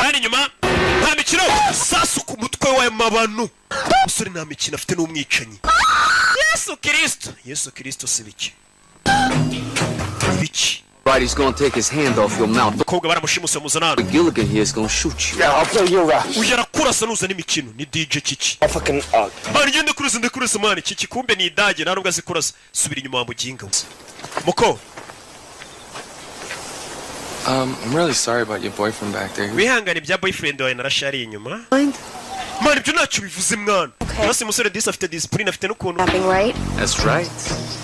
Hano inyuma nta mikino sasu ku mutwe wa mabano. Musore nta mikino afite n'umwicanyi. Yesu Kristo sibiki. Biki. He's gonna take his hand off your mouth. Koga baramushimuse muzanana. Gilligan here is gonna shoot you. Yeah, I'll play your rap. Ujara kurasa nuza n'imikino ni DJ Kiki. I fucking Mani ngende kurasa mani Kiki kumbe ni idage nta nubwo azikurasa. Subira inyuma wa muginga. Moko. I'm really sorry about your boyfriend back there. Wihangane bya boyfriend wawe narashari inyuma. Mani byo ntacyo bivuze mwana. Basi musore disi afite discipline afite n'ukuntu. Right? That's right.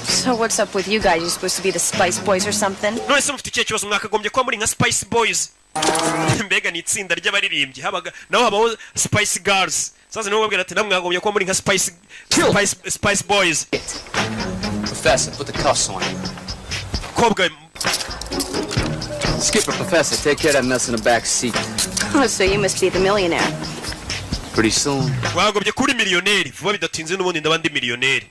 So what's up with you guys? You supposed to be the Spice Boys or something? No, ese mufite ikihe kibazo mwakagombye kuba muri nka Spice Boys. Mbega ni itsinda ry'abaririmbyi habaga naho habaho Spice Girls. Sasa niho babwira ati namwe mwagombye kuba muri nka Spice Boys. Professor, put the cuffs on. Kobwa Skipper, Professor, take care of that mess in the back seat. Oh, so you must be the millionaire. Pretty soon. Wagobye kuri miliyoneri vuba bidatinze n'ubundi ndabandi miliyoneri.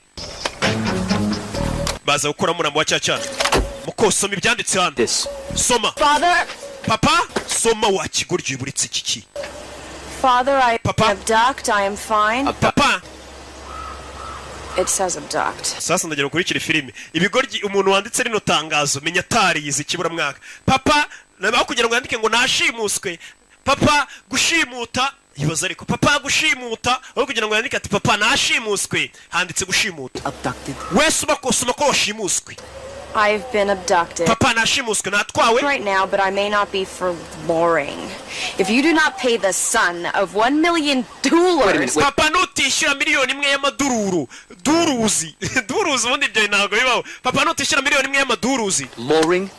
Baza gukora murambo wa cyacana. Mukosoma ibyanditse hano. Soma. Father. Papa, soma wa kigoryi buritse kiki. Father, I abduct. I am fine. Papa. It says abduct. Sasa ndagera kurikira filime. Ibigoryi umuntu wanditse rino tangazo menya tariyize ikibura mwaka. Papa, nabakugira ngo yandike ngo nashimuswe. Papa gushimuta. Yibaza ariko papa gushimuta aho kugira ngo yandike ati papa nashimuswe handitse gushimuta. Abducted. Wese bakosoma ko washimuswe. I've been abducted. Papa nashimuswe natwawe. Right now, but I may not be for boring. If you do not pay the son of $1 million. Papa nutishyura miliyoni imwe y'amadururu. Duruzi ubundi ibyo ntabwo bibaho. Papa nutishyura miliyoni imwe y'amaduruzi. Lowering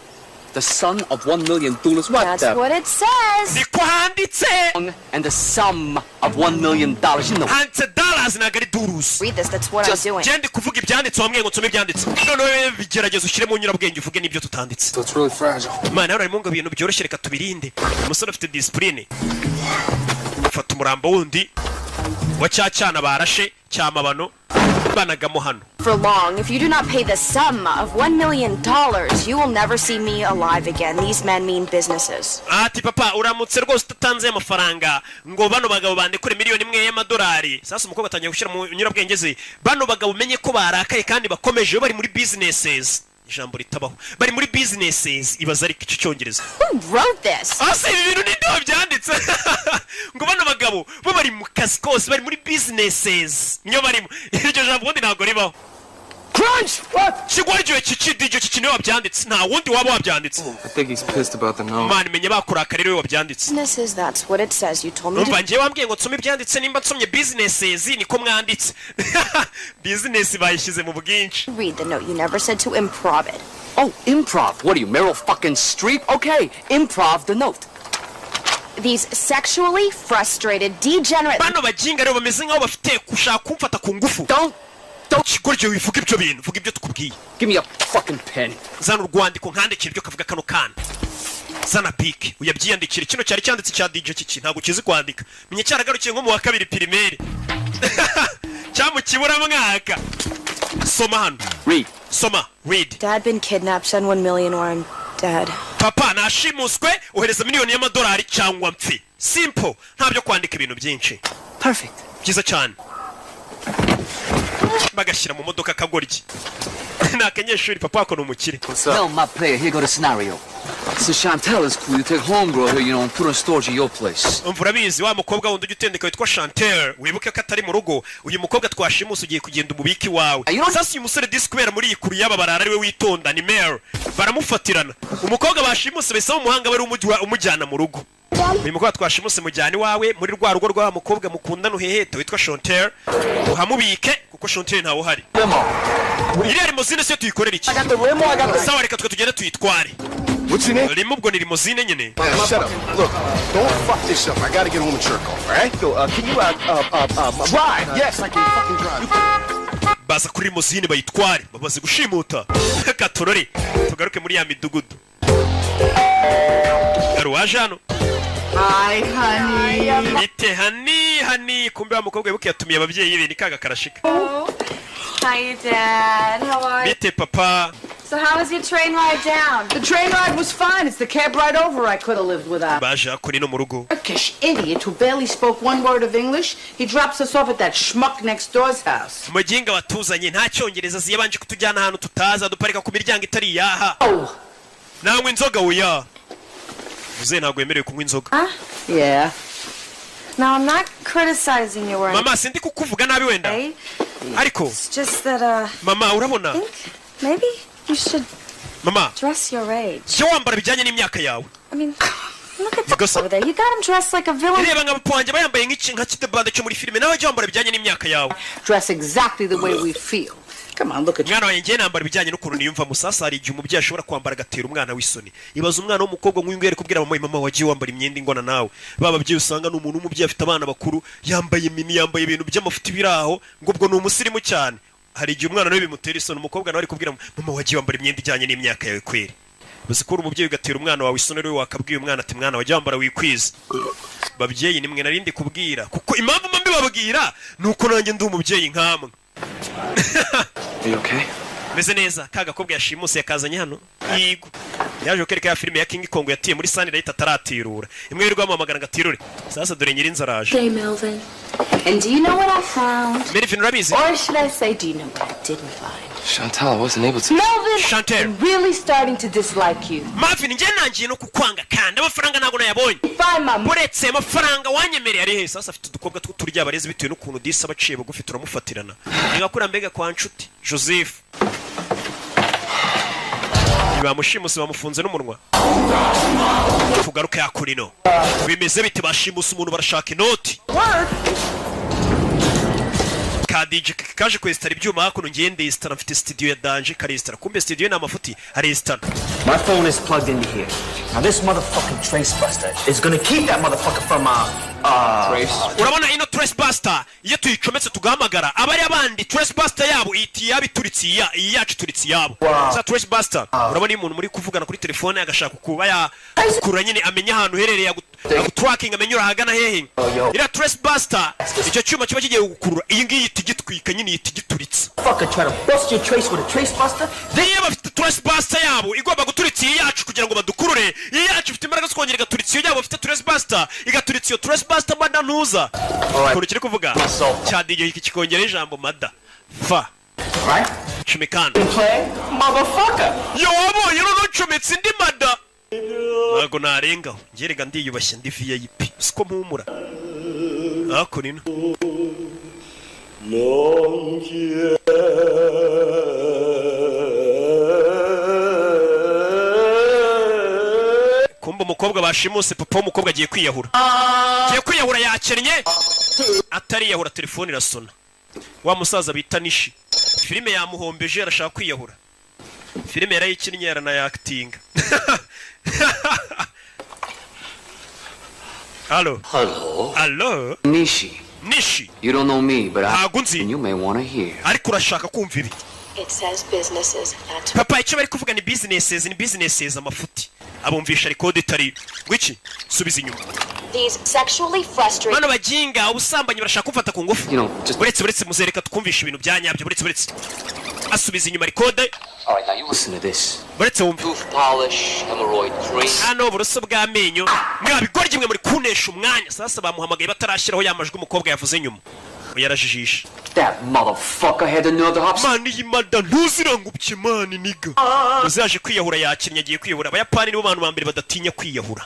the son of $1 million. What That's what it says. Niko handitse. And the sum of $1 million. You know. Handitse dollars ntabwo ari duruzi. Read this. That's what I'm doing. Gende kuvuga ibyanditse wamwe ngo nsome ibyanditse. None bigerageza ushyire mu nyurabwenge uvuge n'ibyo tutanditse. So it's really fragile. Mana yari mu ngo ibintu byoroshye reka tubirinde. Umusore afite discipline. Fata umurambo wundi wa cyacana barashe cyamabano banagamo hano. For long, if you do not pay the sum of $1 million, you will never see me alive again. These men mean businesses. Ati papa uramutse rwose utatanze amafaranga ngo bano bagabo bandekure miliyoni imwe y'amadolari. Sasa umukobwa atangiye gushyira mu nyurabwenge ze. Bano bagabo umenye ko barakaye kandi bakomeje bari muri businesses. Ijambo ritabaho. Bari muri businesses ibaza ariko icyo cyongereza. Who wrote this? Ase ibi bintu ninde byanditse? Ngo bano bagabo bo bari mu kazi kose bari muri businesses. Niyo barimo. Iryo jambo ndi ntago ribaho. Crunch! What? Kigwaryo kikidijo kikine wabyanditse. Nta wundi waba wabyanditse. I think he's pissed about the note. Man menye bakuraka rero wabyanditse. Businesses, that's what it says. You told me to... Nje wambwiye ngo nsome ibyanditse nimba nsomye businesses niko mwanditse. Business bayishyize mu bwinshi. Read the note. You never said to improv it. Oh, improv. What are you, Meryl fucking Streep? Okay, improv the note. These sexually frustrated, degenerate... Bano bajinga rero bameze nkaho bafite kushaka kumfata ku ngufu. Don't kigoryo wivuga ibyo bintu, vuga ibyo tukubwiye. Give me a fucking pen. Zana urwandiko nkandikira ibyo kavuga kano kana. zana pike uyabyiyandikire. Kino cyari cyanditse cya DJ kiki ntabwo kizi kwandika. Menye cyaragarukiye nko mu wa kabiri primaire. Cyamu kibura mwaka. Soma hano. Read. Soma. Read. Dad been kidnapped. Send 1 million or I'm dead. Papa nashimuswe ohereza miliyoni y'amadolari cyangwa mpfi. Simple. Ntabyo kwandika ibintu byinshi. Perfect. Byiza cyane. Bagashyira mu modoka kagoryi. Nakanyeshuri papa wako numukire. Well, my player, here go the scenario. So Chantel is cool. You take homegirl here, you know, and put her in storage at your place. Umvura bizi wa mukobwa wundi ugitendeka witwa Chantel. Wibuke ko atari mu rugo. Uyu mukobwa twashimusa ugiye kugenda umubiki wawe. Sasa uyu musore disquare muri iyi kuru yaba barara ariwe witonda ni Mare. Baramufatirana. Umukobwa bashimusa besa umuhanga bari umujyana mu rugo. Uyu mukobwa twashimuse mujyani wawe muri rwa rugo rwa mukobwa mukundana uheheta witwa Chantel. Uhamubike kuko Chantel ntawo hari. Iri limousine se tuyikorera iki? Sawa reka tugenda tuyitware. What's your name? Limubwo ni limousine nyene. Shut up. Look, don't fuck this up. I gotta get home and jerk off, all right? Can you ride? Yes, I can fucking drive. Baza kuri limousine bayitware, babaze gushimuta. Katorore, tugaruke muri ya midugudu. Waje hano. Hi, honey. Ite honey, kumbe wa mukobwa wibuke yatumiye ababyeyi be nikaga karashika. Hi, Dad. How are you? Bite papa. So how was your train ride down? The train ride was fine. It's the cab ride over I could have lived without. Baje kuri no mu rugo. Turkish idiot who barely spoke one word of English. He drops us off at that schmuck next door's house. Muginga watuzanye nta cyongereza ziyabanje kutujyana ahantu tutaza duparika ku miryango itari yaha. Nawe inzoga uya. Muze ntago yemerewe kunywa inzoga. Yeah. Now I'm not criticizing you or Mama sindi kukuvuga nabi wenda. Ariko it's just that Mama urabona? Maybe you should Mama dress your age. Cyo wambara bijyanye n'imyaka yawe. I mean, look at the over there. You got him dressed like a villain. Reba ngabapwanje bayambaye nka kitebande cyo muri filime nawe cyo wambara bijyanye n'imyaka yawe. Dress exactly the way we feel. Come on, look at mwana wanjye nambara bijyanye n'ukuntu niyumva musasa hari igihe umubyeyi ashobora kwambara agatera umwana w'isoni. Ibaza umwana w'umukobwa nk'uyungere kubwira mama wagiye wambara imyenda ingona nawe. Baba byeyi usanga n'umuntu w'umubyeyi afite abana bakuru yambaye mini yambaye ibintu by'amafuti biraho ngo ubwo ni umusirimu cyane. Hari igihe umwana nawe bimutera isoni umukobwa nawe ari kubwira mama wagiye wambara imyenda ijyanye n'imyaka yawe kweri. Bazikora umubyeyi ugatera umwana wawe isoni rero wakabwiye umwana ati mwana wagiye wambara wikwiza. Babyeyi nimwe narindi kubwira kuko impamvu mbi babwira nuko nanjye ndi umubyeyi nkamwe. Are you okay? Meze neza kaga kobwa yashimuse yakazanye hano. Yigo. Yaje kereka ya filime ya King Kong yatiye muri Sunlight ataratirura. Imwe y'irwa amamagana ngatirure. Sasa dore nyiri inzara aje. Hey Melvin. And do you know what I found? Melvin urabizi? Or should I say do you know what I didn't find? Chantal, I wasn't able to. Melvin, Chantal. I'm really starting to dislike you. Marvin nje nangiye no kukwanga kandi amafaranga nago nayabonye. Fine mama. Buretse amafaranga wanyemereye ari he sasa afite udukobwa turya abarezi bitewe n'ukuntu disa baciye bugufi turamufatirana. Ngakura mbega kwa nshuti Joseph. Bamushimuse bamufunze n'umunwa. Tugaruke yakurino. Bimeze bite bashimusa umuntu barashaka inoti. Kadije kaje kwestara ibyuma hakuno ngende istara mfite studio ya Danje karistara kumbe studio na mafuti aristara. My phone is plugged into here. Now this motherfucking trace buster is gonna keep that motherfucker from Trace. Urabona ino Trace Buster iyo tuyicometse tugahamagara abari abandi Trace Buster yabo iti yabituritsi yacu turitsi yabo. Sa Trace Buster urabona iyo umuntu muri kuvugana kuri telefone agashaka kuba ya kura nyine amenya ahantu herereye tracking amenyura hagana hehe. Ira Trace Buster icyo cyuma kiba kigiye gukurura iyi ngiyi itigitwika nyine itigituritsi. Fucker try to bust your trace with a trace buster. They bafite Trace Buster yabo igomba guturitsi yacu kugira ngo badukurure. Iyi yacu ifite imbaraga zo kongera igaturitsi yabo bafite Trace Buster igaturitsi yo Trace Buster mada ntuza. Kuri kiri kuvuga cyadiye iki kikongera ijambo mada fa right chimikana motherfucker yo wabonye no cometse indi mada nago narengaho ngerega ndiyubashye ndi VIP siko mpumura ako nino nongiye kumba umukobwa bashimuse papa w'umukobwa agiye kwiyahura yakennye atari yahura telefone irasona wa musaza bita Nishi filime yamuhombeje arashaka kwiyahura filime yarayikinnye yaranayakitinga Hello Nishi you don't know me but you may want to hear ariko urashaka kumva ibi It says businesses, that's papa icyo bari kuvuga ni businesses amafuti abumvisha record itari gwiki subiza inyuma These sexually frustrated bano bajinga ubusambanyi barashaka kumfata ku ngufu buretse muzereka tukumvisha ibintu byanyabyo buretse asubiza inyuma record. All right, now you listen to this. Buretse wumva Tooth polish, hemorrhoid cream. hano uburoso bw'amenyo mwabigorye mwe muri kunesha umwanya sasa bamuhamagaye batarashyiraho yamajwi umukobwa yavuze nyuma yarajijisha. That motherfucker had the nerve to hop. Mani yimada ntuzirangubye mani niga uzaje kwiyahura yakinnye agiye kwiyahura abayapani nibo bantu bambere badatinya kwiyahura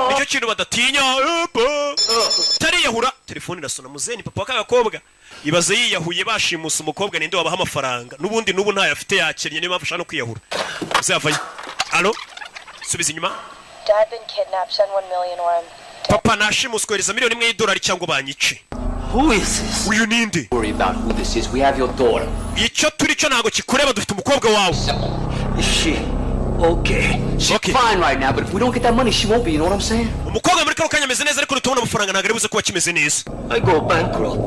nicyo kintu badatinya tariyahura telefone irasona muzeni papa w'akagakobwa ibaze yiyahuye bashimusa umukobwa ninde wabaha amafaranga n'ubundi n'ubu ntayo afite yakinnye niyo mpamvu ashaka no kwiyahura uzavayo. Alo subiza inyuma. Dad been kidnapped, send 1 million or I'm papa nashimuswe kohereza miliyoni imwe y'idolari cyangwa banyice. Who is this? Uyu ninde? Worry about who this is. We have your daughter. Icyo turi cyo ntago kikureba dufite umukobwa wawe. Is she okay? She's fine right now, but if we don't get that money, she won't be. You know what I'm saying? Umukobwa muri kano kanya ameze neza ariko rutubona amafaranga ntago ari buze kuba kimeze neza. I go bankrupt.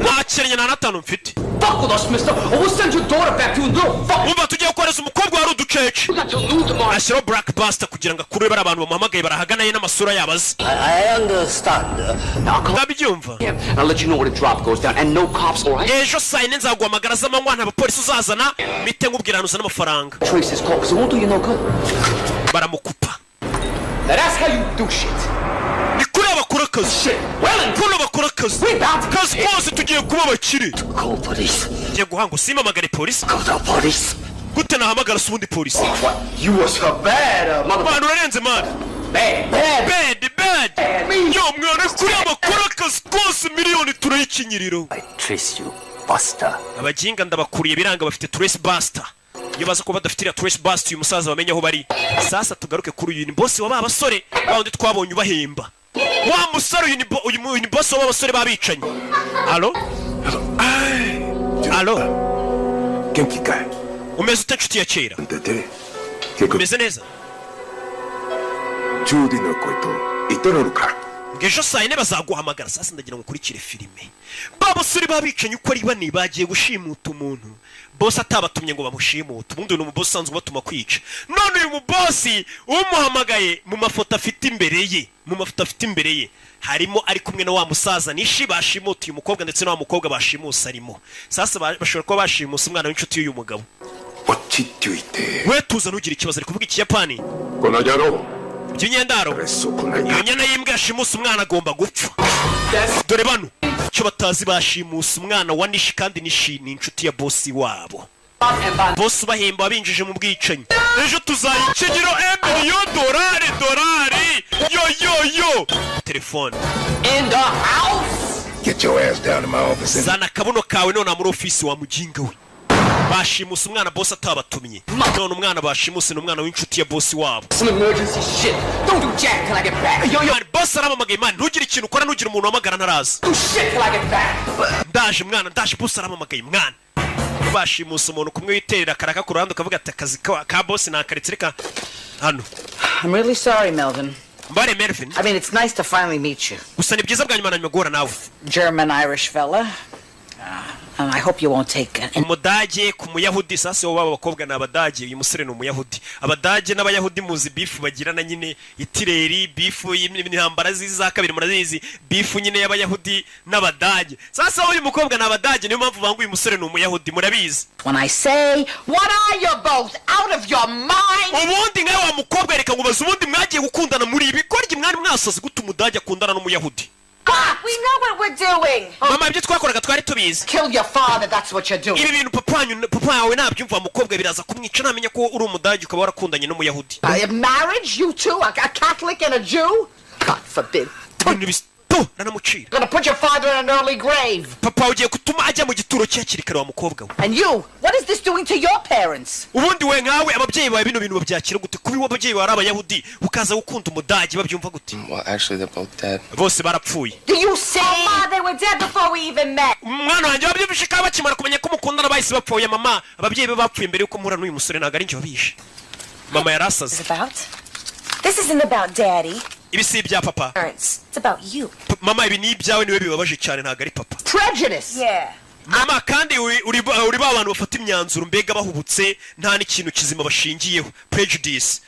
Ntakenye na natanu mfite. Fuck with us, mister, or we'll send your daughter back to you. No, fuck. Umva tugiye kohereza umukobwa wari uducece. Ashyiraho Blackbuster kugira ngo akure bari abantu bamuhamagaye barahaganaye n'amasura yabo azi. I understand. Ndabyumva. I'll let you know when the drop goes down and no cops, all right? Ejo saa yine nzaguhamagara z'amanywa nta bapolisi uzazana mite nkubwira ahantu uzana amafaranga. Trace his call, 'cause it won't do you no good. Baramukupa. Now that's how you do shit. Ni kuri abakora akazi. Shit. Well, kuno bakora akazi. Kazi kose tugiye kuba abakire. Call police. Ngiye guhanga usimamagare polisi. Call the police. Gute nahamagara se ubundi polisi? What? You was a bad mother. Manu urarenze mani. Bad. Yo mwana kuri abakora akazi kose miliyoni turayikinyiriro. I trace you, Buster. Abajinga ndabakuriye biranga bafite Trace Buster. Iyo baza kuba badafitira Trace Buster uyu musaza bamenye aho bari. Sasa tugaruke kuri uyu ni boss wa babasore bawundi twabonye ubahemba. Wa musore uyu ni boss wa babasore babicanye. Alo? Genki kai. Umeze ute nshuti ya kera? Umeze neza? Judy no koito itororuka. Ngejo saa yine bazaguhamagara sasa ndagira ngo ukurikire filime. Babasore babicanye uko ari bane bagiye gushimuta umuntu. Boss atabatumye ngo bamushimute. Ubundi ni umuboss usanzwe batuma kwica. None uyu mubosi umuhamagaye mu mafoto afite imbere ye. Harimo ari kumwe na wa musaza nishi bashimutiye umukobwa ndetse na wa mukobwa bashimusa arimo. Sasa bashobora kuba bashimusa umwana w'inshuti y'uyu mugabo. We tuza nugira ikibazo ari kuvuga ikiyapani. Konajaro. By'inyendaro. Iyo nyana y'imbwa yashimusa umwana agomba gupfa. Dore bano cyo batazi bashimusa umwana wa Nishi kandi Nishi ni inshuti ya boss wabo. Boss bahemba binjije mu bwicanyi. Ejo tuzayikinyiro $1 million. Yo. Telefone. In the house. Get your ass down to my office. Zana kabuno kawe none muri office wa mujinga we. Bashimusa umwana boss atabatumye. None umwana bashimusa n'umwana w'inshuti ya boss wabo. Some emergency shit. Don't do jack till I get back. Yo, boss aramamagaye man, ntugire ikintu ukora nugira umuntu wamagara ntaraza. Do shit till I get back. Ndaje boss aramamagaye mwana. Bashimusa umuntu kumwe witerera karaka ku ruhande ukavuga ati akazi ka boss nakaretse reka hano. I'm really sorry, Melvin. Mbare Melvin. I mean, it's nice to finally meet you. Gusa ni byiza bwa nyuma na nyuma nawe. German-Irish fella. And I hope you won't take it. Umudage ku muyahudi sasa waba bakobwa n'abadage uyu musore n'umuyahudi. Abadage n'abayahudi muzi beef bagirana nyine itireri beef y'intambara ziza kabiri murazizi beef nyine y'abayahudi n'abadage. Sasa uyu mukobwa n'abadage niyo mpamvu bangu uyu musore n'umuyahudi murabizi. When I say, what are you both out of your mind? Ubundi ngawe wa mukobwa reka ngubaza ubundi mwagiye gukundana muri ibi korye mwari mwasaze gute umudage akundana n'umuyahudi. We know what we're doing. Mama ibyo twakoraga twari tubizi. Kill your father, that's what you're doing. Ibi bintu papa yawe nabyumva mukobwa biraza kumwica namenya ko uri umudage ukaba warakundanye n'umuyahudi. Marriage, you two, a Catholic and a Jew? God forbid. Nanamucira. Gonna put your father in an early grave. Papa ugiye kutuma ajya mu gituro cyakiri kare wa mukobwa we. And you, what is this doing to your parents? Ubundi we nkawe ababyeyi bawe bino bintu babyakira gute kubi w'ababyeyi bari abayahudi ukaza gukunda umudage babyumva gute? Well, actually they're both dead. Bose barapfuye. Do you say? Mama, they were dead before we even met. Mwana wanjye babyumvishe ka bakimara kumenya ko mukundana bahise bapfuye mama ababyeyi be bapfuye mbere yuko muhura n'uyu musore ntago ari njye wabishe. Mama yarasaze. This isn't about daddy. Ibi si ibya papa. It's about you. Mama ibi ni ibyawe niwe bibabaje cyane ntago ari papa. Prejudice. Yeah. mama kandi uri ba bantu bafata imyanzuro mbega bahubutse nta n'ikintu kizima bashingiyeho prejudice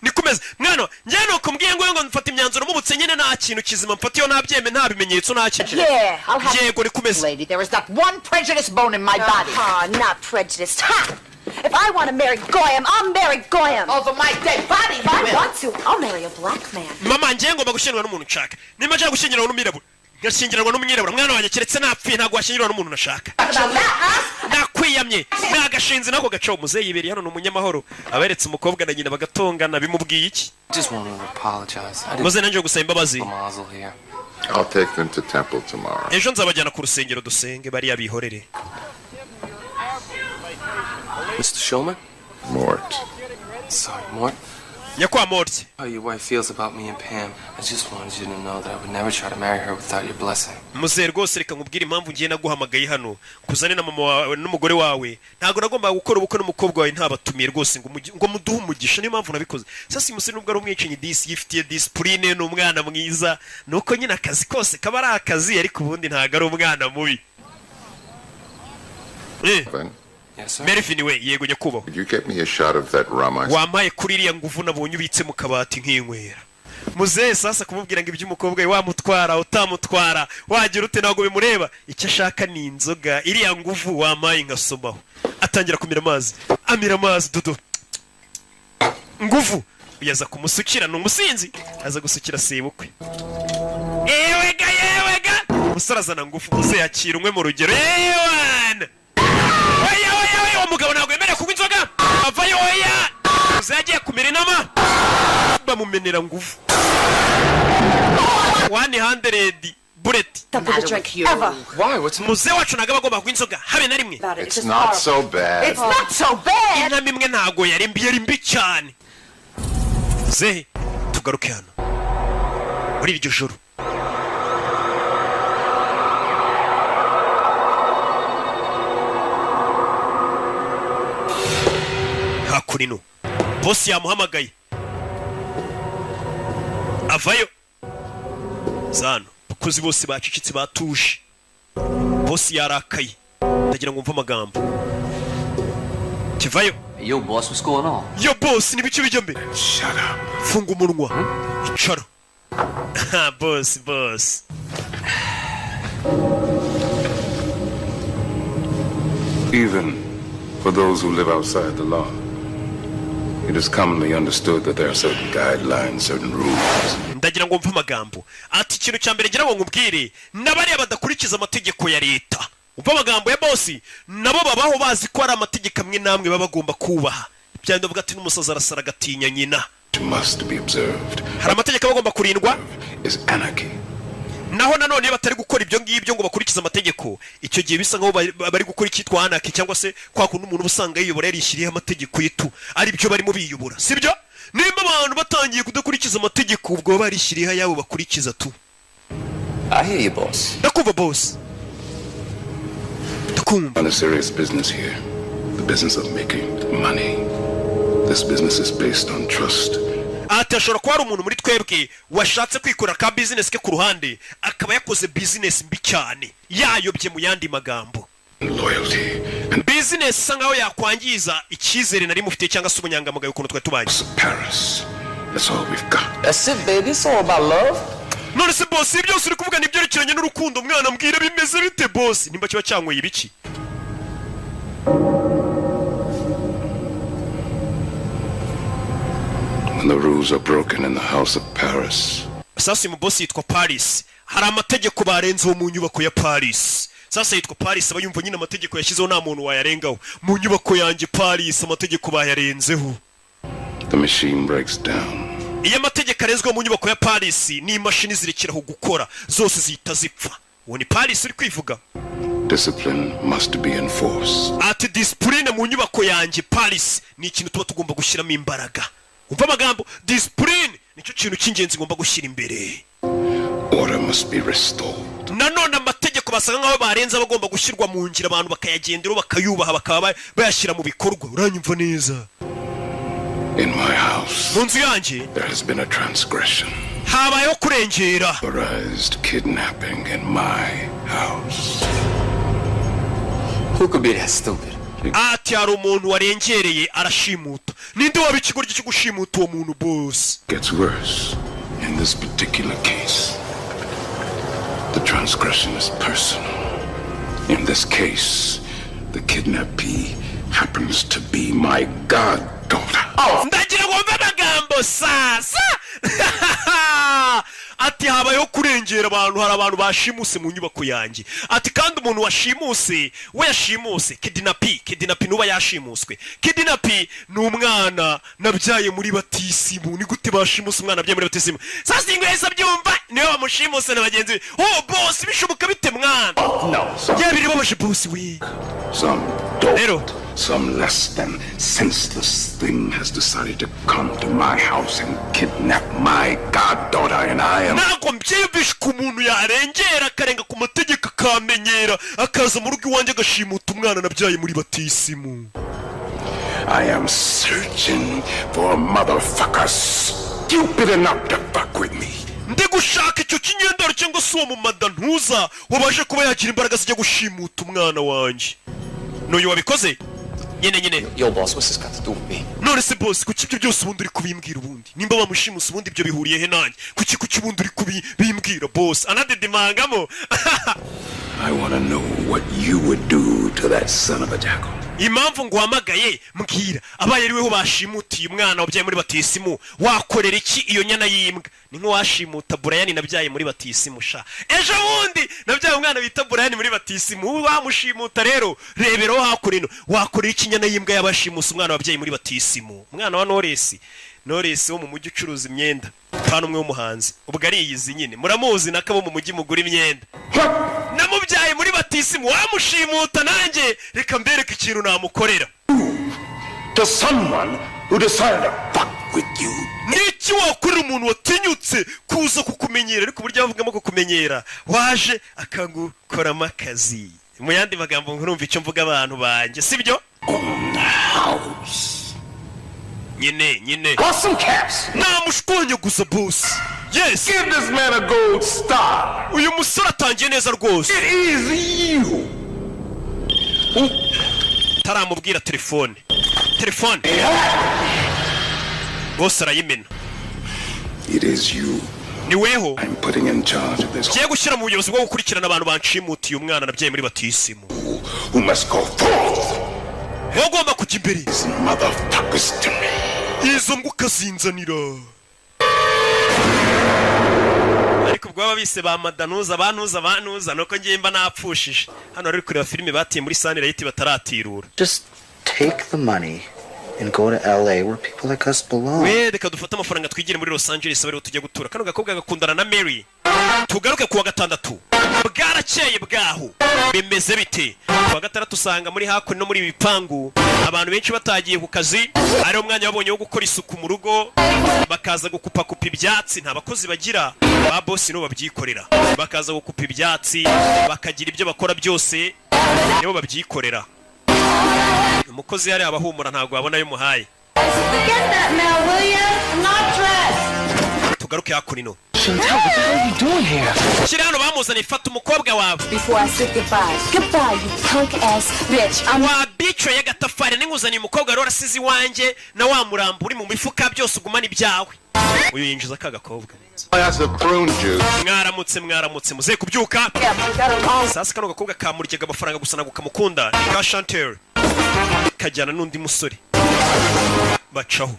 nikomeza mwana njye no kumbwiye ngo mfata imyanzuro mubutse nyine nta kintu kizima mfatiyo nta byeme nta bimenyetso nta kintu yego nikomeza lady there is not one prejudice bone in my body not prejudiced ha if I want to marry Goyam I'll marry Goyam over my dead body if I want to I'll marry a black man mama njye ngomba gushyingirwa n'umuntu nshaka nimba nshaka gushyingirwa n'umwirabura ngashyingirwa n'umwirabura mwana wanjye keretse napfuye ntabwo washyingirwa n'umuntu nashaka nakwiyamye nagashinze nako gaco muzeyi yiberi hano n'umunyamahoro aberetse umukobwa na nyina bagatongana bimubwiye iki Just want to apologize. muze nanjye gusaba imbabazi I'll take them to temple tomorrow. ejo nzabajyana ku rusengero dusenge bariya bihorere Mr. Shulman? Mort. Sorry, Mort. Nyakwa Mort. How your wife feels about me and Pam. I just wanted you to know that I would never try to marry her without your blessing. muze rwose reka nkubwire impamvu ngiye naguhamagaye hano kuzane na mama wawe n'umugore wawe ntabwo nagomba gukora ubukwe n'umukobwa wawe ntabatumiye rwose ngo muduhe umugisha niyo mpamvu nabikoze sasa umusore nubwo ari umwicanyi disi yifitiye discipline n'umwana mwiza nuko nyine akazi kose kaba ari akazi ariko ubundi ntabwo ari umwana mubi Mervin we yego nyakubaho Could you get me a shot of that rum I wampaye kuri iriya nguvu nabonye ubitse mu kabati nk'inkwera muze sasa kumubwira ngo iby'umukobwa we wamutwara utamutwara wagira ute ntabwo bimureba icyo ashaka ni inzoga iriya nguvu wampaye ngasomaho atangira kumira amazi amira amazi dudu nguvu yaza kumusukira n'umusinzi aza gusukira sebukwe yewega umusore azana nguvu muze yakira umwe mu rugero yewana umugabo ntabwo yemerewe kunywa inzoga avayo oya uzagiye kumira inama bamumenera nguvu 100 bullet Why? What's muze wacu ntabwo agomba kunywa inzoga habe na rimwe It's not so bad. It's not so bad inama imwe ntabwo yari mbi cyane muze tugaruke hano muri iryo joro hakurino bosi yamuhamagaye avayo zano abakozi bose bacicitse batuje bosi yarakaye ndagira ngo mve amagambo kivayo Yo boss, what's going on? yo bosi nibice bijya mbere Shut up. funga umunwa icara boss Even for those who live outside the law, it is commonly understood that there are certain guidelines, certain rules. ndagira ngo mve amagambo ati ikintu cya mbere ngira ngo nkubwire n'abariya badakurikiza amategeko ya leta umva amagambo ya bosi nabo babaho bazi ko ari amategeko amwe namwe baba bagomba kubaha byandi bavuga ati n'umusaza arasara agatinya nyina Must be observed. hari amategeko bagomba kurindwa Is anarchy. naho nanone iyo batari gukora ibyo ngibyo ngo bakurikize amategeko icyo gihe bisa nkaho bari gukora icyitwa anarchy cyangwa se kwa kundi umuntu usanga yiyobora yarishyiriyeho amategeko yitu ari byo barimo biyobora sibyo nimba abantu batangiye kudakurikiza amategeko ubwo barishyiriyeho ayabo bakurikiza tu I hear you, boss. ndakumva boss On a serious business here, the business of making money. This business is based on trust. ati ashobora kuba ari umuntu muri twebwe washatse kwikorera ka business ke ku ruhande akaba yakoze business mbi cyane yayobye mu yandi magambo Loyalty. business isa nkaho yakwangiza icyizere nari mufite cyangwa se ubunyangamugayo ukuntu twari tubanye Paris. That's all we've got. That's it, baby. It's all about love. none se boss ibyo byose uri kuvuga ni ibyerekeranye n'urukundo mwana mbwira bimeze bite boss nimba kiba cyanyweye ibiki When the rules are broken in the house of Paris, sasa uyu boss yitwa Paris hari amategeko barenzeho mu nyubako ya Paris sasa yitwa Paris aba yumva nyine amategeko yashyizeho nta muntu wayarengaho mu nyubako yanjye Paris amategeko bayarenzeho the machine breaks down. iyo amategeko arezweho mu nyubako ya Paris ni imashini zirekeraho gukora zose zihita zipfa uwo ni Paris uri kwivuga Discipline must be enforced. ati discipline mu nyubako yanjye Paris ni ikintu tuba tugomba gushyiramo imbaraga umva amagambo discipline nicyo kintu cy'ingenzi ngomba gushyira imbere Order must be restored. nanone amategeko basanga nkaho barenze abagomba gushyirwa mu ngiro abantu bakayagendera bakayubaha bakaba bayashyira mu bikorwa uranyumva neza In my house, mu nzu yanjye there has been a transgression. habayeho kurengera Authorized kidnapping in my house. Who could be that stupid? Ati hari umuntu warengereye arashimuta. Ninde waba ikigoryi cyo gushimuta uwo muntu boss? Gets worse. In this particular case, the transgression is personal. In this case, the kidnappee happens to be my goddaughter. Ndagira ngo mve amagambo sasa. Ati habayeho kurengera abantu, hari abantu bashimuse mu nyubako yanjye. Ati kandi umuntu washimuse we yashimuse kidnappee nuba yashimuswe. Kidnappee ni umwana nabyaye muri batisimu. Ni gute bashimuse umwana nabyaye muri batisimu? Sasa ingweza byumva niwe bamushimuse na bagenzi be. Oh boss bishoboka bite mwana? No. Yabiri babashe boss we. Some less than senseless thing has decided to come to my house and kidnap my goddaughter, and I am... Nako mbyibishe ku muntu yarengera akarenga ku mategeko akamenyera akaza mu rugo iwanjye agashimuta umwana nabyaye muri batisimu. I am searching for a motherfucker stupid enough to fuck with me. Ndi gushaka icyo kinyendaro cyangwa se uwo mu madantuza wabaje kuba yagira imbaraga zijya gushimuta umwana wanjye. N'uyu wabikoze? Nyine. Yo boss, what's this got to do with me? None se boss, kuki ibyo byose ubundi uri kubimbwira ubundi? Nimba bamushimusa ubundi ibyo bihuriye he nanjye? Kuki ubundi uri kubimbwira boss? Anadedimangamo. I want to know what you would do to that son of a jackal. Impamvu nguhamagaye mbwira abaye ari weho bashimutiye umwana wabyaye muri batisimu wakorera iki iyo nyana y'imbwa? Ni nko washimuta Brian nabyaye muri batisimu sha. Ejo bundi nabyaye umwana bita Brian muri batisimu wamushimuta rero rebero hakurino wakorera iki nyana y'imbwa yabashimusa umwana wabyaye muri batisimu? Umwana wa Knowless wo mu mujyi ucuruza imyenda kandi umwe w'umuhanzi ubwo ari iyizi nyine muramuzi nakabo mu mujyi mugura imyenda. Namubyaye muri batisimu wamushimuta nanjye reka mbereke ikintu namukorera. To someone who decided to fuck with you. Niki wakorera umuntu watinyutse kuza kukumenyera ariko burya bavugamo kukumenyera waje akagukoramo akazi. Mu yandi magambo nkurumva icyo mvuga abantu banjye sibyo? Nyine. Got some caps. Namushkonye gusa boss. Yes. Give this man a gold star. Uyu musore atangiye neza rwose. It is you. Taramubwira telefone. Boss arayimena. It is you. Ni weho. I'm putting in charge of this. Kiye gushyira mu buyobozi bwo gukurikirana abantu banshimutiye umwana nabyaye muri batisimu. Who must go forth? Ugomba kujya imbere. These motherfuckers to me. Izo mbwa zinzanira. Ariko ubwo babise ba madanuza banuza nuko ngiye mba napfushije. Hano ari kureba filime batiye muri Sunlight bataratirura. Just take the money and go to LA where people like us belong. We reka dufata amafaranga twigire muri Los Angeles bari tujya gutura. Kano gakobwa gakundana na Mary. Tugaruke kuwa gatandatu. Bwarakeye bwaho. Bimeze bite? Kuwa gatandatu usanga muri hakuno no muri bipangu abantu benshi batagiye ku kazi. Ari umwanya wabonye wo gukora isuku mu rugo. Bakaza gukupa ibyatsi nta bakozi bagira. Ba boss no babyikorera. Bakaza gukupa ibyatsi bakagira ibyo bakora byose nibo babyikorera. Umukozi yari abahumura ntago babona yo muhaye. Tugaruke hakurino. Chantal, what the hell are you doing here? Kirano bamuzana ifata umukobwa wawe. Before I said goodbye. Goodbye, you punk ass bitch. Wa bitch ya gatafari ninguzaniye umukobwa rero asizi wanje na wa murambo uri mu mifuka byose ugumana ibyawe. Uyu yinjiza kagakobwa. That's a prune juice. Mwaramutse muze kubyuka. Sasa kano gakobwa kamuryaga amafaranga gusa nago kamukunda. Ni ka Chantal. Kajyana n'undi musore. Bacaho.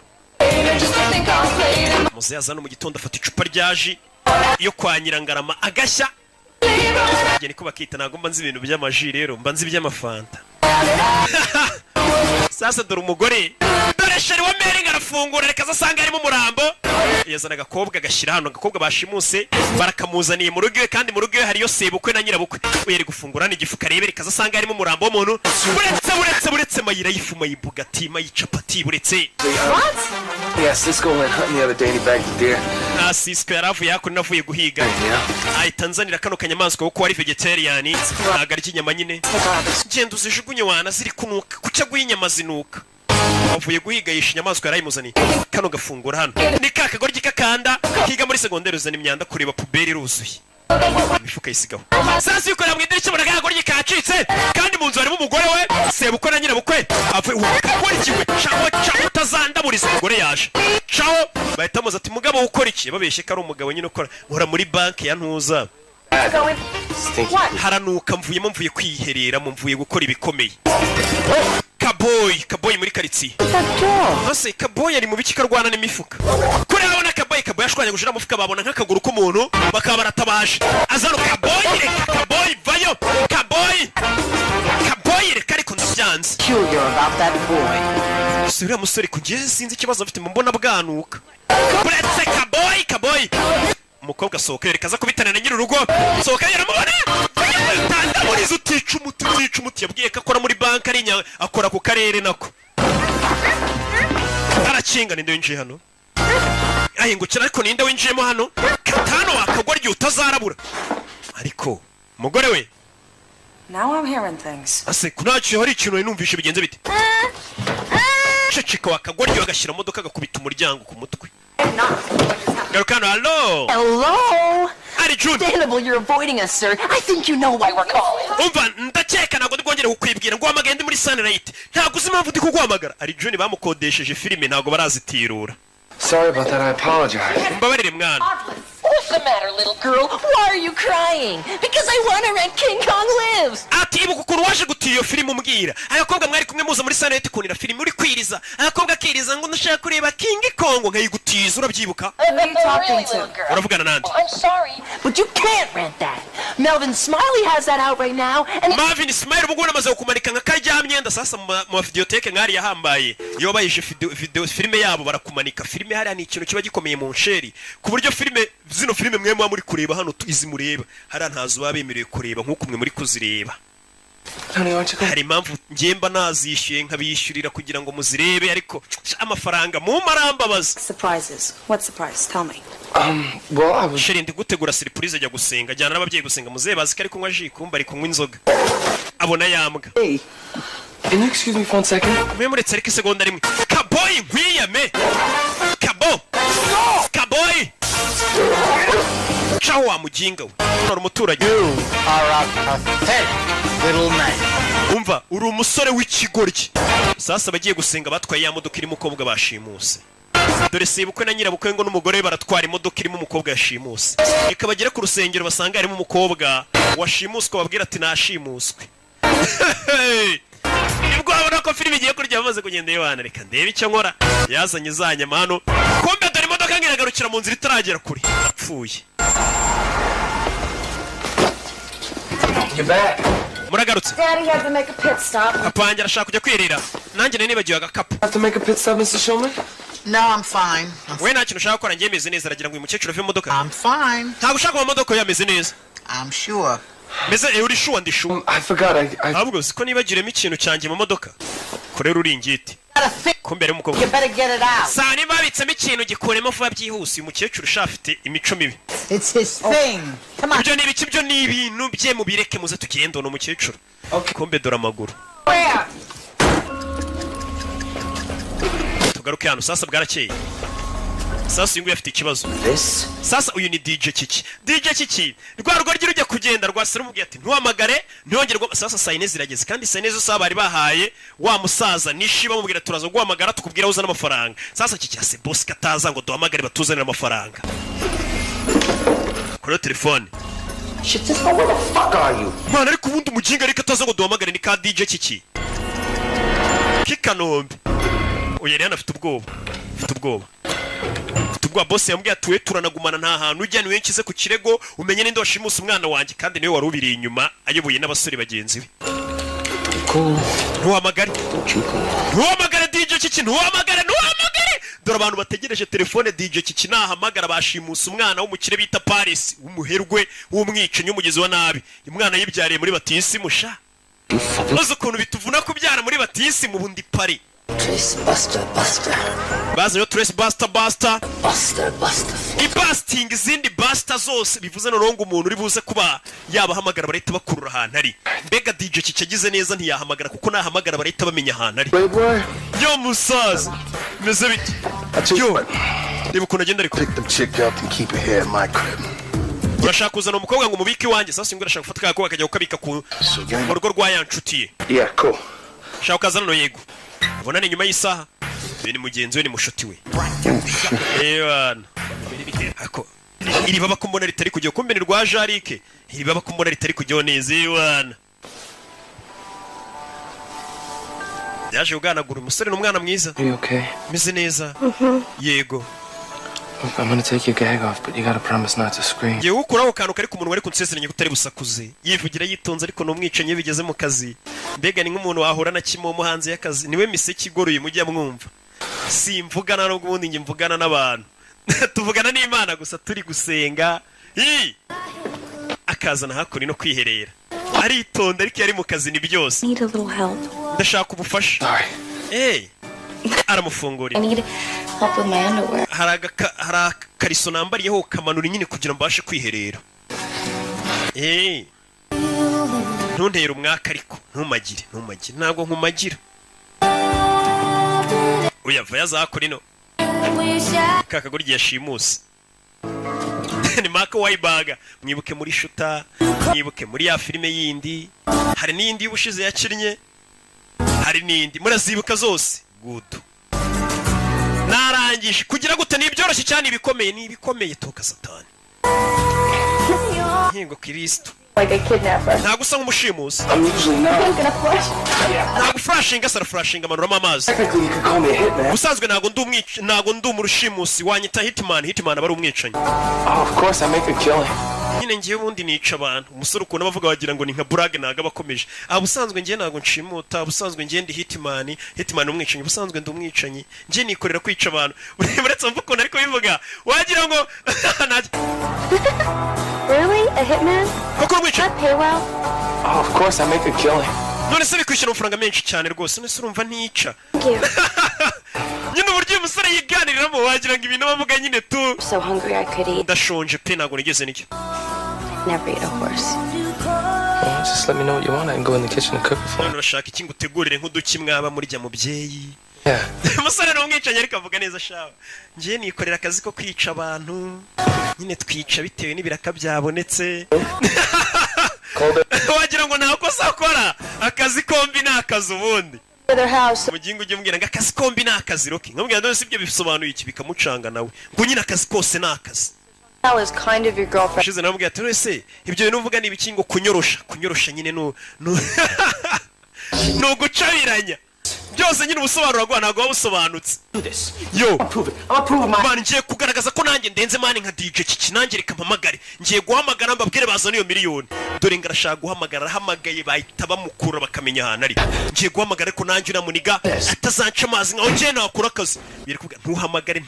Muze yazana mu gitondo afata icupa ryaji iyo kwa Nyirangarama agashya. Nge niko bakita nago mba nzi ibintu by'amaji rero mba nzi iby'amafanta. Sasa dore umugore dore sheri wa Mary ngarafungura reka zasanga arimo umurambo. Yazana agakobwa gashyira hano agakobwa bashimuse barakamuzaniye mu rugo kandi mu rugo hariyo sebukwe na nyirabukwe. Uyeri gufungura ni gifuka rebe reka zasanga arimo umurambo w'umuntu. Buretse mayira yifu mayibugati mayicapati buretse. What? Yeah, Cisco went hunting the other day and he bagged a deer. Cisco yaravuye yakuri navuye guhiga. Tanzania kano kanyamaswa kuko ari vegetarian agarya inyama nyine. Genda uzijugunye wana ziri kunuka kuca guyinyama zinuka. Avuye guhiga yisha inyamaswa yarayimuzaniye. Kano gafungura hano. Ni kakagoryi kakanda kiga muri segonderi uzana imyanda kureba puberi ruzuye. Imifuka yisigaho. Sasa yuko namwe idirishya muragagoryi kacitse kandi mu nzu harimo umugore we. apfuye wakora iki we caho utazandaburiza umugore yaje caho bahita muza ati mugabo ukora iki babeshye ko ari umugabo nyine ukora nkora muri banki ya ntuza haranuka mvuye kwiherera mvuye gukora ibikomeye Kaboy muri karitsiye hose Kaboy ari mu biki karwana n'imifuka kuri abona Kaboy yashwanye gushira mufuka babona nk'akaguru k'umuntu bakaba baratabaje azaro Kaboy reka Kaboy vayo Kaboy reka ariko ndabyanze sura musore kugeze sinzi ikibazo afite mbona bwanuka buretse Kaboy umukobwa sohoka yerekaza kubitana na nyiri urugo sohoka yaramubona tandaburiza utica umuti yabwiye ko akora muri banki ari akora ku karere nako arakinga ninde winjiye hano ahingukira ariko ninde winjiyemo hano katano wakagwa ryo utazarabura ariko umugore we Now I'm hearing things. ase kunaciye hari ikintu numvishe bigenze bite ceceka wakagwa ryo agashyira modoka agakubita umuryango ku mutwe Garukano, hello. Hello. Understandable, you're avoiding us, sir. I think you know why we're calling. Umva, ndakeka ntabwo ndwongere kukwibwira ngo amagende muri Sunlight. Ntabwo uzi impamvu ndi kuguhamagara. Ari John bamukodesheje filime ntabwo barazitirura. Sorry about that. I apologize. Mbabarire mwana. What's the matter, little girl? Why are you crying? Because I want to rent King Kong Lives. Ati ibuka ukuntu waje gutiye iyo filime umbwira. Abakobwa mwari kumwe muza muri Sunlight kunira filime uri kwiriza. Abakobwa kiriza ngo ndashaka kureba King Kong nkayigutiza urabyibuka. Uravugana nande? I'm sorry, but you can't rent that. Melvin Smiley has that out right now. And Marvin Smiley ubwo namaze kukumanika nka kajya myenda sasa mu videoteke nkari yahambaye. Iyo bayije video filime yabo barakumanika. Filime hari ni ikintu kiba gikomeye mu nsheri. Ku buryo filime zino filime mwe mwa muri kureba hano izi mureba hari ntazo babemereye kureba nkuko mwe muri kuzireba hari impamvu ngemba nazishyuye nkabishyurira kugira ngo muzirebe ariko amafaranga mu marambabaza Surprises. What surprise? Tell me. Well, I was Sheri ndi gutegura surprise ajya gusenga jyana n'ababyeyi gusenga muzebazi ko ari kunywa ji kumba ari kunywa inzoga abona yambwa Can you excuse me for 1 second? mwe muretse ariko isegonda rimwe Kaboy nkwiyame Kaboy Ciao wa mujinga we uri umuturage umva uri umusore w'ikigoryi sasa bagiye gusenga batwaye ya modoka irimo umukobwa bashimuse dore sibukwe na nyirabukwe ngo n'umugore baratwara imodoka irimo umukobwa yashimuse ikabagera ku rusengero basanga harimo umukobwa washimuswe babwira ati nashimuswe nibwo babona ko filime igiye kurya bamaze kugenda yibana reka ndebe icyo nkora yazanye za nyama hano kumbe dore imodoka ngiragarukira mu nzira itaragera kure apfuye muragarutse Daddy had to make a pit stop. papa wanjye arashaka kujya kwirira nanjye nari nibagiwe agakapu Have to make a pit stop, Mr. Shulman? No, I'm fine. we nta kintu ushaka gukora njye meze neza aragira ngo uyu mukecuru ave mu modoka I'm fine. ntabwo ushaka mu modoka yameze neza I'm sure. meze uri shuwa ndi shuwa I forgot. ahubwo siko nibagiremo ikintu cyanjye mu modoka korera uringiti kumbe ari umukobwa You better get it out. saa niba babitsemo ikintu gikuremo vuba byihuse uyu mukecuru ushafite imico mibi It's his thing. Come on. ibyo ni ibiki byo ni ibintu bye mubireke muze tugende uno mukecuru kumbe dore amaguru Where? tugaruke hano sasa bwarakeye sasa uyu nguyu afite ikibazo sasa uyu ni DJ Kiki rwa rugo rujya kugenda rwasira umubwiye ati ntuhamagare ntiyongere sasa saa yine zirageze kandi saa yine zose bari bahaye wa musaza nishi bamubwira turaza guhamagara tukubwira uzana amafaranga sasa Kiki ase boss kataza ngo duhamagare batuzanira amafaranga kuri telefone Shit, just where the fuck are you? mwana ariko ubundi umuginga ariko ataza ngo duhamagare ni ka DJ Kiki Kikanombe uyu yari afite ubwoba boss yambwiye atuwe turanagumana nta hantu ujya niwe nkize ku kirego umenye ninde washimusa umwana wanjye kandi niwe wari ubiri inyuma ayoboye n'abasore bagenzi be ntuhamagare DJ Kiki ntuhamagare dore abantu bategereje telefone DJ Kiki nahamagara bashimusa umwana w'umukire bita Paris w'umuherwe w'umwicanyi w'umugezi wa nabi umwana yibyariye muri batisi musha uzi ukuntu bituvuna kubyara muri batisi mu bundi pari baza yo Trace Buster ibasting izindi Buster zose bivuze noneho ngo umuntu uri buze kuba yabahamagara barahita bakurura ahantu ari mbega DJ Kiki agize neza ntiyahamagara kuko nahamagara barahita bamenya ahantu ari yo musaza meze bite yo reba ukuntu agenda ariko urashaka kuzana umukobwa ngo umubike iwanjye sasa ngo urashaka gufata kakobwa akajya kukabika mu rugo rwa ya nshuti ye shaka ukazana no yego ubona ni nyuma y'isaha ni mugenzi we ni mushuti we ebana ako iri baba kumbona ritari kujya kumbe ni rwa Jarike iri baba kumbona ritari kujya neza ebana yaje uganagura umusore n'umwana mwiza meze neza yego I'm gonna take your gag off, but you gotta promise not to scream. Ye ukuraho kantu kari ku munwa ariko nsezeranye kutari busakuze. Yivugira yitonze ariko no mwicenye bigeze mu kazi. Mbega ni nk'umuntu wahura na kimomo hanze y'akazi. Niwe miseke igoroye mujya mwumva. Simvugana no gubundi nge mvugana n'abantu. Tuvugana n'Imana gusa turi gusenga. Akazana hakuri no kwiherera. Aritonda ariko yari mu kazi ni byose. Ndashaka ubufasha. Aramufungurira. Help with my underwear. Hari akariso nambariyeho kamanura nyine kugira mbashe kwiherera. Ntuntera umwaka ariko ntumagire ntabwo nkumagira. Uyava yazakora ino kakagurya yashimuse. Ni Mark Wahlberg mwibuke muri Shuta, mwibuke muri ya filime yindi, hari n'indi y'ubushize yakinnye, hari n'indi murazibuka zose. Good. Narangije kugira gute nibyoroshye cyane ibikomeye toka Satani. Hingo Kristo. Like a kidnapper. Ntago usa nk'umushimusi. I'm usually not. I'm gonna flash. Ntago flashing asa flashing amanura amazi. Technically you could call me a hitman. Usanzwe ntago ndi umurushimusi wanyita hitman abari umwicanyi. Oh, of course I make a killing. Nyine ngiye ubundi nica abantu. Umusore ukunda bavuga wagira ngo ni nka brag naga bakomeje. Ubusanzwe ngiye ntago nshimuta, ubusanzwe ngiye ndi hitman umwicanyi, ubusanzwe ndi umwicanyi. Ngiye nikorera kwica abantu. Uretse mvuko ariko bivuga wagira ngo Really? A hitman? That pay well? Oh, of course I make a killing. None se bikwishyura amafaranga menshi cyane rwose. None se urumva ntica. Nyine uburyo umusore yiganiriramo wagira ngo ibintu bavuga nyine tu. So hungry I could eat. Ndashonje pe ntago nigeze nicyo. Never eat a horse. Well, just let me know what you want. I can go in the kitchen and cook it for you. None urashaka iki ngutegurire nk'uduki mwaba murya mubyeyi. Yeah. Umusore n'umwicanyi ariko avuga neza shawe. Ngiye nikorera akazi ko kwica abantu. Nyine twica bitewe n'ibiraka byabonetse. Wagira ngo nta kosa akora. Akazi kombi n'akazi ubundi. Mugingo ujye mbwira ngo akazi kombi n'akazi roki. Nkambwira none sibyo bisobanuye iki bikamucanga nawe. Ngo nyine akazi kose n'akazi. That was kind of your girlfriend. Shize namubwira ati ese ibyo bintu uvuga ni ibiki ngo kunyorosha nyine no gucabiranya. Byose nyine ubusobanuro bwa ntago wabusobanutse. Yo, man ngiye kugaragaza ko nanjye ndenze mani nka DJ Kiki nanjye reka mpamagare. Ngiye guhamagara mbabwire bazana iyo miliyoni. Dore ngarashaka guhamagara hamagaye bahita bamukura bakamenya ahantu ari. Ngiye guhamagara ko nanjye uramuniga atazanca amazi nkaho ngiye nakora akazi. Biri kuvuga ntuhamagare.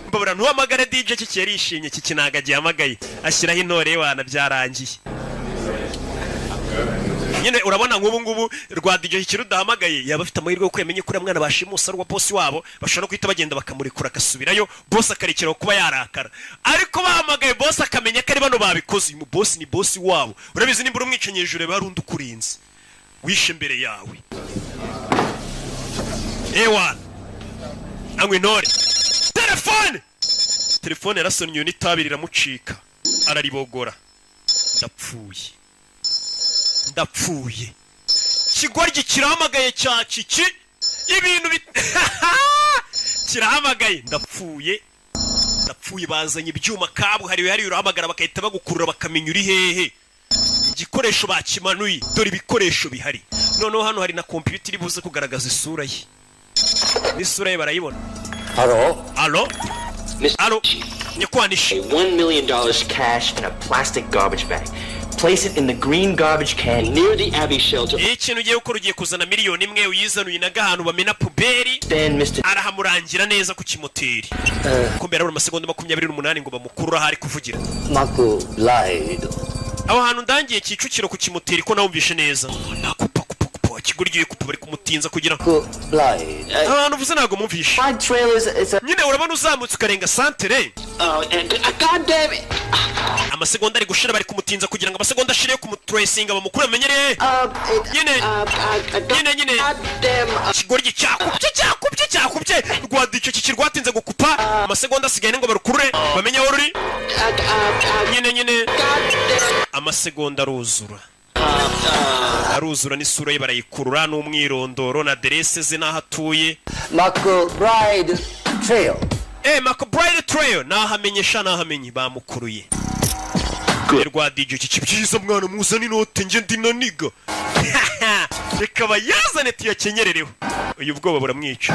Mbabura ntuhamagare DJ Kiki yarishimye Kiki naga gihamagaye. Ashyiraho intore wana byarangiye. Nyine urabona nk'ubu ngubu rwa DJ Kiki rudahamagaye yaba afite amahirwe yo kwemenya kuri mwana bashimusa rwa boss wabo bashobora kwita bagenda bakamurikura akasubirayo boss akarekera kuba yarakara ariko bahamagaye boss akamenya ko ari bano babikoze uyu boss ni boss wabo urabizi nimbura umwicenye hejuru barundi ukurinze wishe mbere yawe ewan angwe ntore telefone yarasonnye n'itabi riramucika araribogora ndapfuye kigoryi kirahamagaye cya Kiki ibintu kirahamagaye ndapfuye bazanye ibyuma kabuhariwe hari urahamagara bakahita bagukurura bakamenya uri hehe igikoresho bakimanuye dore ibikoresho bihari noneho hano hari na computer iri buze kugaragaza isura ye n'isura ye barayibona. Allo Nyakwanishi $1 million cash in a plastic garbage bag. Place it in the green garbage can near the Abbey shelter. Ikintu ugiye gukora ugiye kuzana miliyoni imwe uyizanuye naga ahantu bamena puberi arahamurangira neza ku kimoteri kumbera buri masegonda 28 ngo bamukurura hari kuvugira Marco Lied. Aho hantu ndangiye Kicukiro ku kimoteri ko nawumvishe neza nakupa kigurgiye kupa bari kumutinza kugira abantu uvuze ntago mumvishe nyine urabona uzamutse ukarenga santere amasegonda ari gushira bari kumutinza kugira ngo amasegonda ashire ku mutracinga bamukure amenyere nyine kigorgi cyakubye rwadico kikirwatinze gukupa amasegonda asigaye ngo barukurure bamenye aho ruri nyine amasegonda aruzura aruzura n'isura ye barayikurura n'umwirondoro na aderese ze n'aho atuye. McBride Trail. McBride Trail nahamenyesha nahamenye bamukuruye. Rwa DJ Kiki byiza mwana muzana inote nje ndinaniga. Reka bayazane tuyakenyerereho. Uyu bwoba buramwica.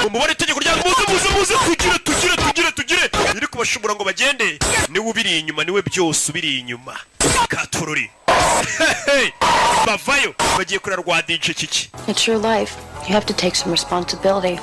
Mumubone tegeko rya muze tugire iri kubashobora ngo bagende niwe ubiri inyuma niwe byose ubiri inyuma katururi bavayo bagiye kuri rwa DJ Kiki. It's your life. You have to take some responsibility.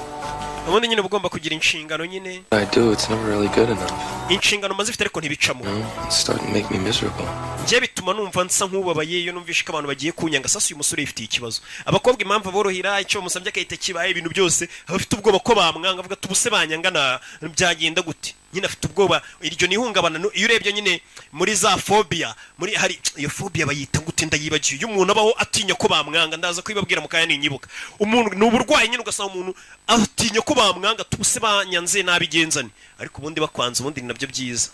Ubundi nyine ugomba kugira inshingano nyine. I do, it's never really good enough. Inshingano mazifite ariko ntibicamo. It's starting to make me miserable. Nje bituma numva nsa nk'ubabaye iyo numvishe ko abantu bagiye kunyanga sasa uyu musore yifitiye ikibazo. Abakobwa impamvu aborohira icyo musambye akahita kibaye ibintu byose abafite ubwoba ko bamwanga avuga tubuse banyangana byagenda gute. Nyine afite ubwoba iryo nihungabana iyo urebye nyine muri za phobia muri hari iyo phobia bayita gute ndayibagiye iyo umuntu abaho atinya ko bamwanga ndaza kwibabwira mukaya ninyibuka umuntu n'uburwayi nyine ugasaba umuntu atinya ko bamwanga tubuse banyanze nabigenzane ariko ubundi bakwanza ubundi nabyo byiza.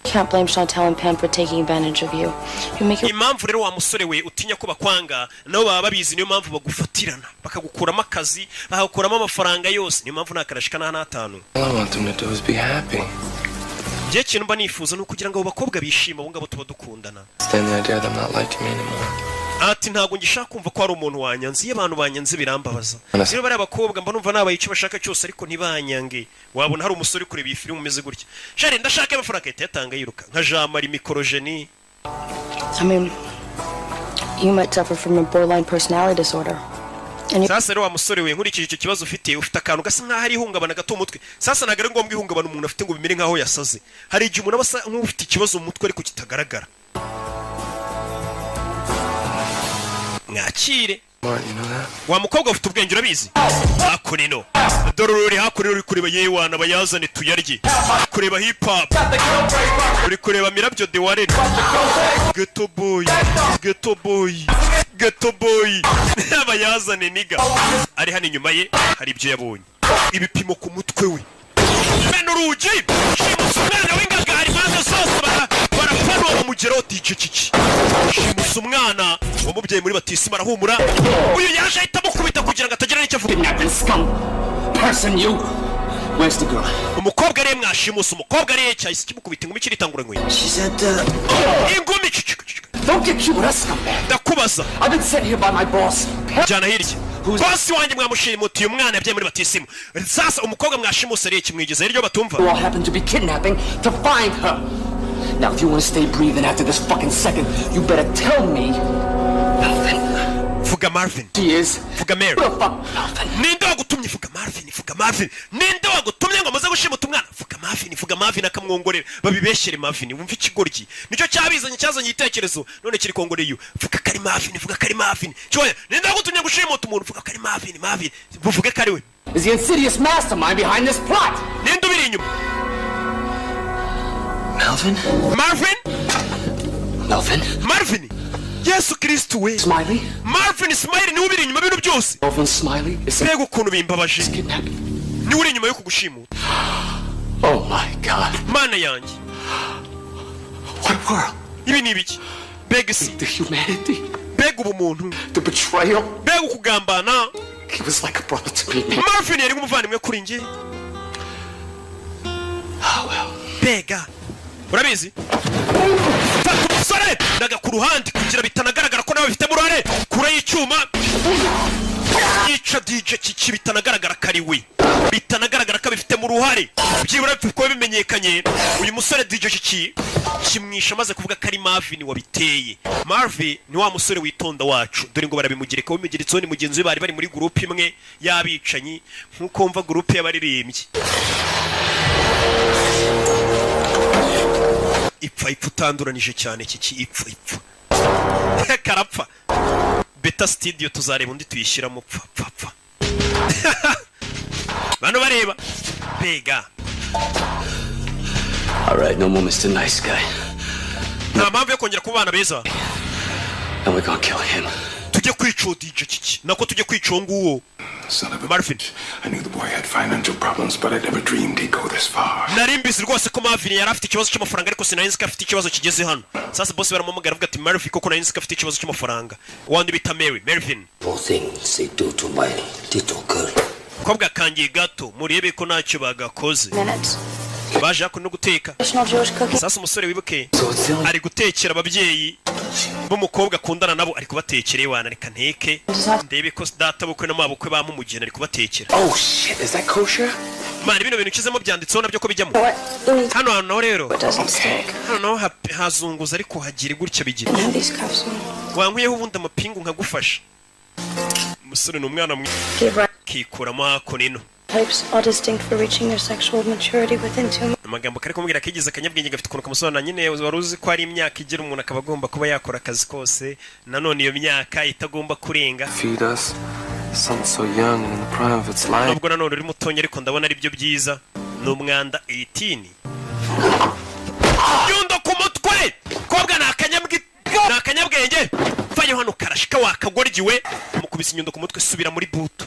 Can't blame Chantel and Pam for taking advantage of you. You make your impamvu rero wa musore we utinya ko bakwanga nabo baba babizi niyo mpamvu bagufatirana bakagukuramo akazi bakagukuramo amafaranga yose niyo mpamvu nakarashika na 5. All I want them to do is be happy. Je kintu mba nifuza no kugira ngo abo bakobwa bishima bunga bo tuba dukundana. Stand the idea that I'm not liking me anymore. Ati ntago ngishaka kumva ko ari umuntu wanyanze iyo abantu banyanze birambabaza. Niba bari abakobwa mba numva nabaye icyo bashaka cyose ariko ntibanyange. Wabona hari umusore kure bi film umeze gutya. Shari ndashaka amafaranga yatanga yiruka nka Jean Marie Mikorogeni. I mean, you might suffer from a borderline personality disorder. Sasa rero wa musore we nkurikije icyo kibazo ufite akantu gasa nkaho ari ihungabana gato umutwe. Sasa nagare ngombwa ihungabana umuntu afite ngo bimere nkaho yasaze. Hari igihe umuntu abasa nk'ufite ikibazo mu mutwe ariko kitagaragara. Mwakire wa mukobwa ufite ubwenge urabizi hakurino dororori hakurino uri kureba yewana bayazane tuyarye kureba hip hop uri kureba mirabyo de warene ghetto boy bayazane niga ari hano inyuma ye hari ibyo yabonye ibipimo ku mutwe we beno rugi shimusumwana w'ingagari maze zose barapfanwa mu mugero DJ Kiki shimusumwana wamubyaye muri batisima arahumura uyu yaje ahita mukubita kugira ngo atagira n'icyo avuga person you. Where's the girl? Umukobwa ari mwashimusa umukobwa ari cyahise kimukubita ingumi kiritangura ngwe. She said ingumi don't get cute, that's not bad. Ndakubaza. I've been sent here by my boss. Jana hirya. Boss wanjye mwamushimutiye umwana yabyaye muri batisimu. Sasa umukobwa mwashimusa ari kimwigeze iryo batumva. You all happen to be kidnapping to find her. Now if you want to stay breathing after this fucking second, you better tell me. Fuga Marvin. She is. Fuga Mary. Ninde wagutumye Fuga Marvin. Ninde wagutumye ngo amaze gushimuta umwana? Fuga Marvin akamwongorera. Babibeshere Marvin. Wumva ikigoryi. Nico cyazanye igitekerezo. None kiri kongoreyo. Fuga kari Marvin. Cyoya. Ninde wagutumye gushimuta umuntu? Fuga kari Marvin. Buvuge kari we. Is the insidious mastermind behind this plot? Ninde ubiri inyuma? Marvin. Yesu Kristo we. Smiley? Marvin Smiley ni ubiri inyuma bino byose. Marvin Smiley is Mbega ukuntu bimbabaje. Ni uri inyuma yo kugushimuta. Oh my God. Mana yanjye. What world? Ibi ni biki? Bega si. The humanity. Bega ubumuntu. The betrayal. Bega ukugambana. He was like a brother to me. Marvin yari nk'umuvandimwe kuri njye. Oh well. Bega. Urabizi? Fata umusore ndaga ku ruhande kugira bitanagaragara ko nawe bifite murare kura y'icyuma yica DJ Kiki bitanagaragara kari we bitanagaragara ko bifite mu ruhare byibura ko bimenyekanye uyu musore DJ Kiki kimwisha maze kuvuga kari Marvin wabiteye. Marvin ni wa musore witonda wacu dore ngo barabimugereka wimigeritso ni mugenzi we bari muri groupe imwe yabicanyi nkuko mva groupe y'abaririmbyi ipfa utanduranije cyane Kiki ipfa karapfa beta studio tuzareba undi tuyishyiramo pfa bano bareba bega. All right, no more Mr. Nice Guy. Nta mpamvu yo kongera kubana beza. And we're gonna kill him. Tujye kwica DJ Kiki nako tujye kwica nguwo. son of a Marvin. I knew the boy had financial problems, but I never dreamed he'd go this far. nari mbizi rwose ko Marvin yari afite ikibazo cy'amafaranga ariko sinari nzi ko afite ikibazo kigeze hano. Sasa boss baramumugara avuga ati Marvin koko nari nzi ko afite ikibazo cy'amafaranga. Wandi bita Marvin. Poor things they do to my little girl. Kobwa kangiye gato murebe ko ntacyo bagakoze. Baje no guteka. Sasa umusore wibuke ari gutekera ababyeyi b'umukobwa akundana nabo ari kubatekera iwana reka nteke ndebe ko data bukwe na mabukwe bamumugena ari kubatekera. Oh shit, is that kosher? Mani bino bintu kizemo byanditseho nabyo ko bijyamo. Hano rero. Hano hazunguza ariko hagire gutya bigira. Wankwiyeho ubundi amapingu nkagufasha. Umusore n'umwana mwiza. Kikuramo hakonino. Types are distinct for reaching their sexual maturity within 2 months. Amagambo kare kumubwira akigize akanyabwenge gafite ukuntu kamusobanura nyine waruzi ko ari imyaka igera umuntu akaba agomba kuba yakora akazi kose nanone iyo myaka itagomba kurenga. Feed us. Something so young and in the prime of its life. Nubwo nanone uri mutonya ariko ndabona ari byo byiza. N'umwanda 18. Yundo ku mutwe. Kobwa nakanyabwenge. Vayo hano karashika wakagorgiwe. Mukubise inyundo ku mutwe subira muri buto.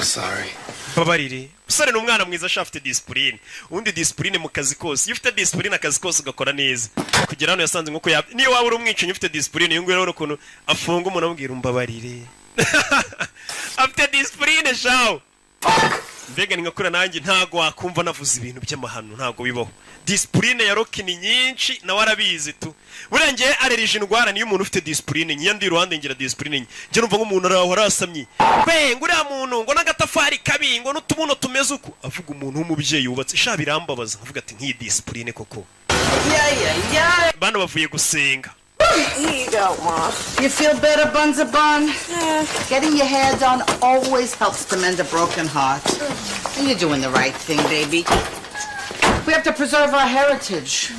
Sorry. Babarire. Usare n'umwana mwiza ashafite discipline. Undi discipline mu kazi kose. Iyo ufite discipline akazi kose ugakora neza. Kugira hano yasanze nko ya niyo waba uri umwicanyi ufite discipline yungu rero ukuntu afunga umuntu amubwira umbabarire. Afite discipline shawo. Mbega ni ngakura nanjye ntago wakumva navuze ibintu by'amahano ntago bibaho. Discipline ya Rocky ni nyinshi na warabizi tu. Burengeye arerije indwara niyo umuntu ufite discipline nyiya ndi ruhande ngira discipline nje numva nk'umuntu araho arasamye. Kwe nguriya muntu ngo nagatafari kabi ngo n'utubuno tumeze uko avuga umuntu w'umubyeyi yubatse sha birambabaza avuga ati nk'iyi discipline koko. Bano bavuye gusenga. Here you go, Ma. You feel better, Bunzabun? Yeah. Getting your hair done always helps to mend a broken heart. And you're doing the right thing, baby. We have to preserve our heritage.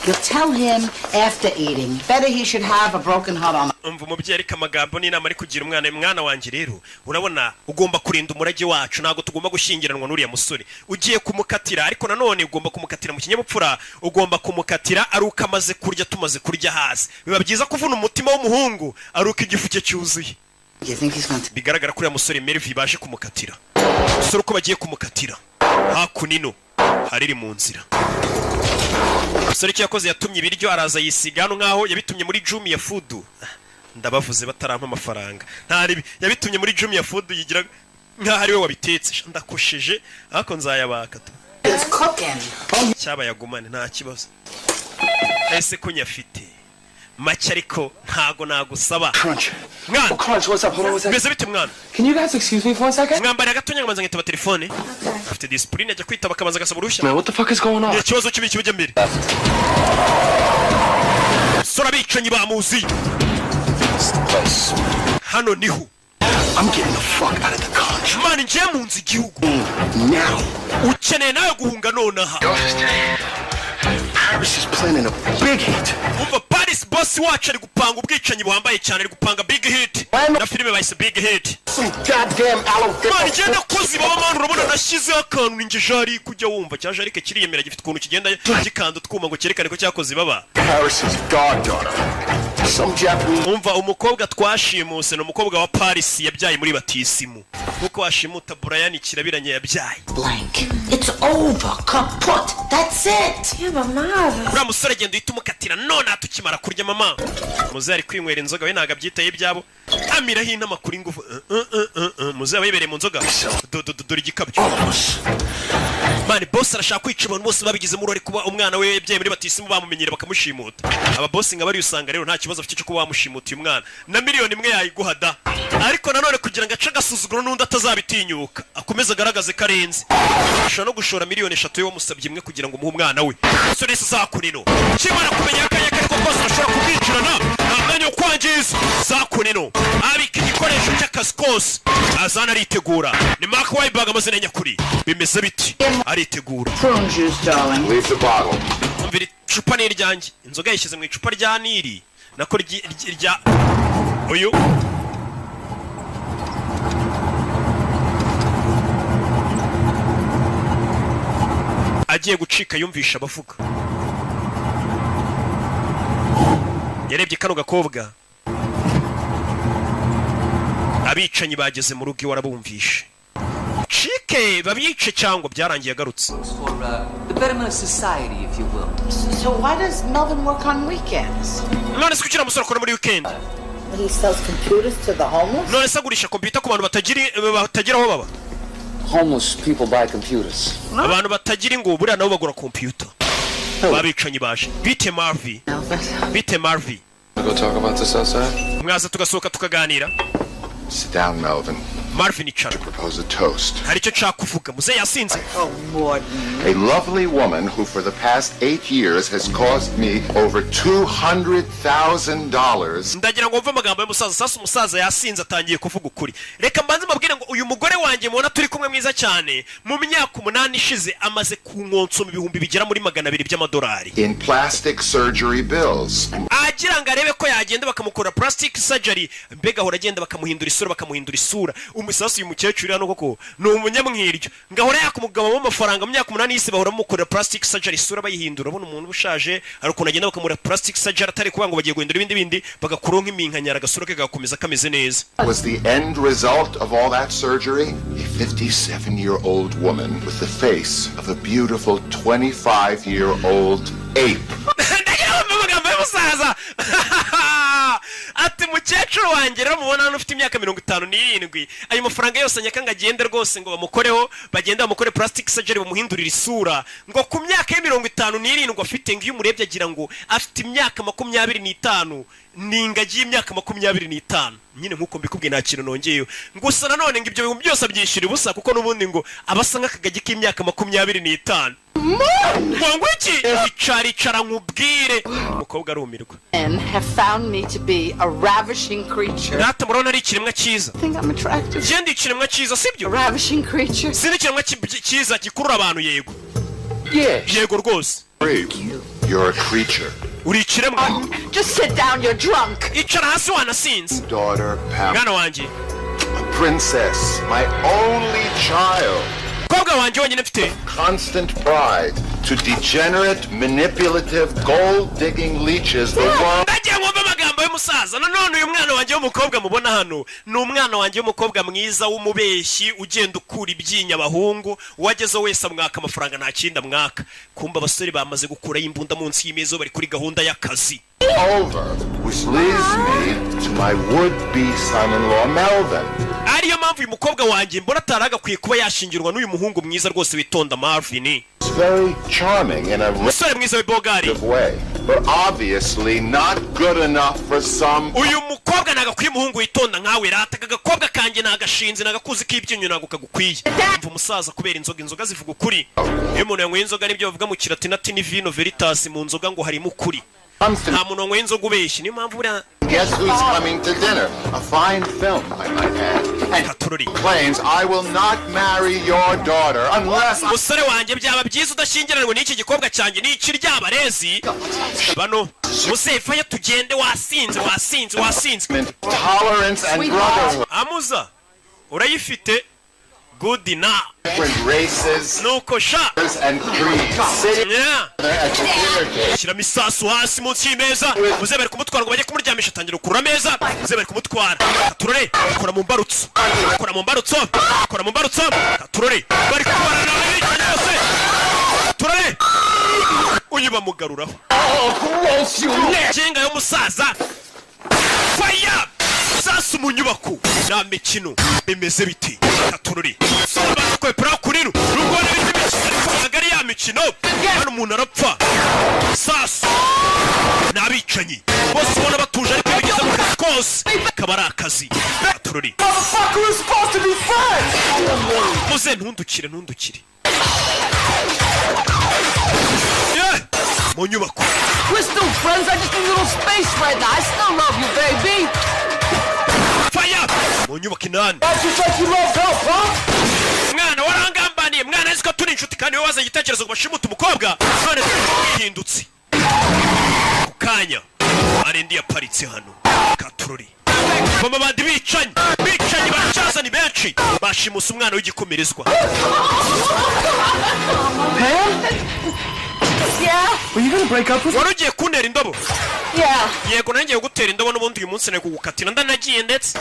You'll tell him after eating. Better he should have a broken heart on. Umubyeyi ariko amagambo ni inama ari kugira umwana wanjye rero urabona ugomba kurinda umurage wacu nago tugomba gushingiranwa n'uriya musore ugiye kumukatira ariko nanone ugomba kumukatira mu kinyabupfura ugomba kumukatira ari uko amaze kurya tumaze kurya hasi biba byiza kuvuna umutima w'umuhungu ari uko igifu cye cyuzuye. Bigaragara kuri ya musore Melvin baje kumukatira musore uko bagiye kumukatira hakunino hariri mu nzira. Musore cyakoze yatumye ibiryo araza yisiga hano nkaho yabitumye muri Jumia Food. Ndabavuze batarampa amafaranga ntari yabitumye muri Jumia Food yigira nkaho ari we wabitetse ndakosheje ariko nzayabaka tu cyaba yagumane nta kibazo ese ko nyafite make ariko ntago nagusaba mwana Crunch, what's up? Hold on one second. Bese bite mwana Can you guys excuse me for 1 second? mwambara gatonya ngabanza ngitaba telefone afite discipline ajya kwitaba akabanza gasaba uruhushya. Man, what the fuck is going on? Ikibazo cy'ibiki bijya mbere sora bicanyi bamuzi hano niho. I'm getting the fuck out of the country. Man, nje munzi igihugu Now. ukeneye nawe guhunga nonaha. Paris is planning a big hit. Umva Paris boss wacu ari gupanga ubwicanyi buhambaye cyane ari gupanga big hit na filime bayise big hit. Some goddamn aloe. Man, nje nakoze baba man urabona nashyizeho akantu ninjye jari kujya wumva cyaje ariko kiriyemera gifite ukuntu kigenda gikanda twuma ngo cyerekane ko cyakoze baba. Paris is goddaughter. Some Japanese. Umva umukobwa twashimuse no umukobwa wa Paris yabyaye muri batisimu kuko washimuta Brian kirabiranye yabyaye. Blank. It's over. Kaput. That's it. Yeah, mama. Ura musore genda uyitumukatira none atukimara kurya mama. Muze ari kwinywera inzoga we naga byitaye byabo. Amira hina makuri ngufu. Muze abayibereye mu nzoga. Dore igikabyo. Mani boss arashaka kwica abantu bose babigize muri ari kuba umwana we yabyaye muri batisimu bamumenyere bakamushimuta. Aba boss ngabari usanga rero nta kibazo afite cyo kuba bamushimuta uyu mwana. Na miliyoni imwe yayiguhada. Ariko nanone kugira ngo ace agasuzuguro n'undi atazabitinyuka akomeza agaragaze karenze. Ashobora no gushora miliyoni 3 yo wamusabye imwe kugira ngo umuhe umwana we. So nese zakunino. Kimara kumenya akanyaka ariko kose ashobora kubwicirana. Ntamenya kwangiza zakunino. Abika igikoresho cy'akazi kose. Azana aritegura. Ni Mark Wahlberg amazina nyakuri. Bimeze biti. Aritegura. Prune juice, darling. Leave the bottle. Umvira icupa ni iryanjye. Inzoga yishyize mu icupa rya Nili. Nako rya uyu agiye gucika yumvisha abavuga. Yarebye kano gakobwa abicanyi bageze mu rugo warabumvishe Chike babice cyangwa byarangiye agarutse For the betterment of society, if you will. So why does Melvin work on weekends? none se kugira musoro akora muri weekend He sells computers to the homeless? none se agurisha computer ku bantu batagira aho baba Homeless people buy computers. abantu batagira ingo buriya nabo bagura computer babicanyi baje bite Marvy Go talk about this outside? mwaza tugasohoka tukaganira Sit down, Melvin. Marvin icara Propose a toast. hari icyo nshaka kuvuga muzehe yasinze A lovely woman who for the past 8 years has cost me over $200,000. ndagira ngo mve amagambo y'umusaza sasa umusaza yasinze atangiye kuvuga ukuri reka mbanze mabwire ngo uyu mugore wanjye mubona turi kumwe mwiza cyane mu myaka 8 ishize amaze kunkonsoma ibihumbi bigera muri 200 by'amadolari In plastic surgery bills. agira ngo arebe ko yagenda bakamukora plastic surgery mbega ahora agenda bakamuhindura isura umusasu uyu mukecuru hano koko ni umunyamwiryo ngahora yakumugabamo amafaranga mu myaka 8 y'isi bahora bamukorera plastic surgery isura bayihindura abona umuntu ubushaje ari ukuntu agenda bakamura plastic surgery atari kuba ngo bagiye guhindura ibindi bagakuraho nk'iminkanyara agasura ke gakomeza kameze neza Was the end result of all that surgery a 57-year-old woman with the face of a beautiful 25-year-old ape? ati mukecuru wanjye rero mubona hano ufite imyaka 57 ayo mafaranga yose anyakanga agende rwose ngo bamukoreho bagenda bamukore plastic surgery bamuhindurira isura ngo ku myaka ya 57 afite ngo iyo umurebye agira ngo afite imyaka 25 n'ingagi y'imyaka 25 nyine nkuko mbikubwiye nta kintu nongeyeyo gusa nanone ngo ibyo bintu byose abyishyura ubusa kuko n'ubundi ngo abasa nk'akagagi k'imyaka 25 ngo iki icara nkubwire umukobwa arumirwa Men have found me to be a ravishing creature. Data murona ari ikiremwa cyiza I think I'm attractive. Jendi ikiremwa cyiza sibyo Ravishing creature. Sini ikiremwa cyiza gikurura abantu yego Yego rwose You're a creature. uri ikiremwa Just sit down, you're drunk. icara hasi wanasinze Daughter Pam. mwana wanjye A princess, my only child. Kobwa wanjye wenyine mfite Constant pride to degenerate, manipulative, gold-digging leeches the world. ndagiye ngomba amagambo y'umusaza nanone uyu mwana wanjye w'umukobwa mubona hano ni umwana wanjye w'umukobwa mwiza w'umubeshyi ugenda ukura ibyinya abahungu uwagezeho wese amwaka amafaranga nta kindi amwaka kumba abasore bamaze gukuraho imbunda munsi y'imeza bari kuri gahunda y'akazi Over, which leads me to my would-be son-in-law Melvin. ariyo mpamvu uyu mukobwa wanjye mbona ataragakwiye kuba yashingirwa n'uyu muhungu mwiza rwose witonda Marvin. It's very charming in a musore mwiza w'ibogari way, but obviously not good enough for some. uyu mukobwa nagakwiye umuhungu witonda nkawe rata agakobwa kanjye nagashinze nagakuzi k'ibyinyo nago kagukwiye mva umusaza kubera inzoga zivuga ukuri iyo umuntu yanyweye inzoga nibyo bavuga mu kilatini vino veritas mu nzoga ngo harimo ukuri nta muntu wanyweye inzoga ubeshye niyo mpamvu buriya Guess who's coming to dinner? A fine film, I might add. And claims I will not marry your daughter unless musore wanjye byaba byiza udashyingiranwe n'iki gikobwa cyanjye ni iki ry'abarezi bano musefa ya tugende wasinze tolerance and brotherhood. amuza urayifite good enough. Different races, nuko sha and creeds. shyiramo isasu hasi munsi y'imeza muze bari kumutwara ngo bajye kumuryamisha atangira kurura ameza muze bari kumutwara turore akora mu mbarutso turore bari kubarana n'abicanye bose turore uyu bamugaruraho jenga y'umusaza fire sasu mu nyubako nta mikino bimeze biti turore bakwe pra kurino rugona n'imikino agari ya mikino hano umuntu arapfa sasu n'abicanyi bose ubona batuje ariko bigeze mu kazi kose kaba ari akazi turore muze ntundukire mu nyubako We're still friends. I just need a little space right now. I still love you, baby. Fire! Mu nyubako inani. That's just like you love help, huh? Mwana warangambaniye mwana azi ko turi inshuti kandi wowe waza igitekerezo ngo bashimuta umukobwa none twihindutse kanya arendi yaparitse hano katururi mama bandi bicanye baracyaza ni benshi bashimusa umwana w'igikomerezwa Yeah. Were you gonna break up with me? Warugiye kuntera indobo? Yeah. Yego nanjye gutera indobo n'ubundi uyu munsi nari kugukatira ndanagiye ndetse.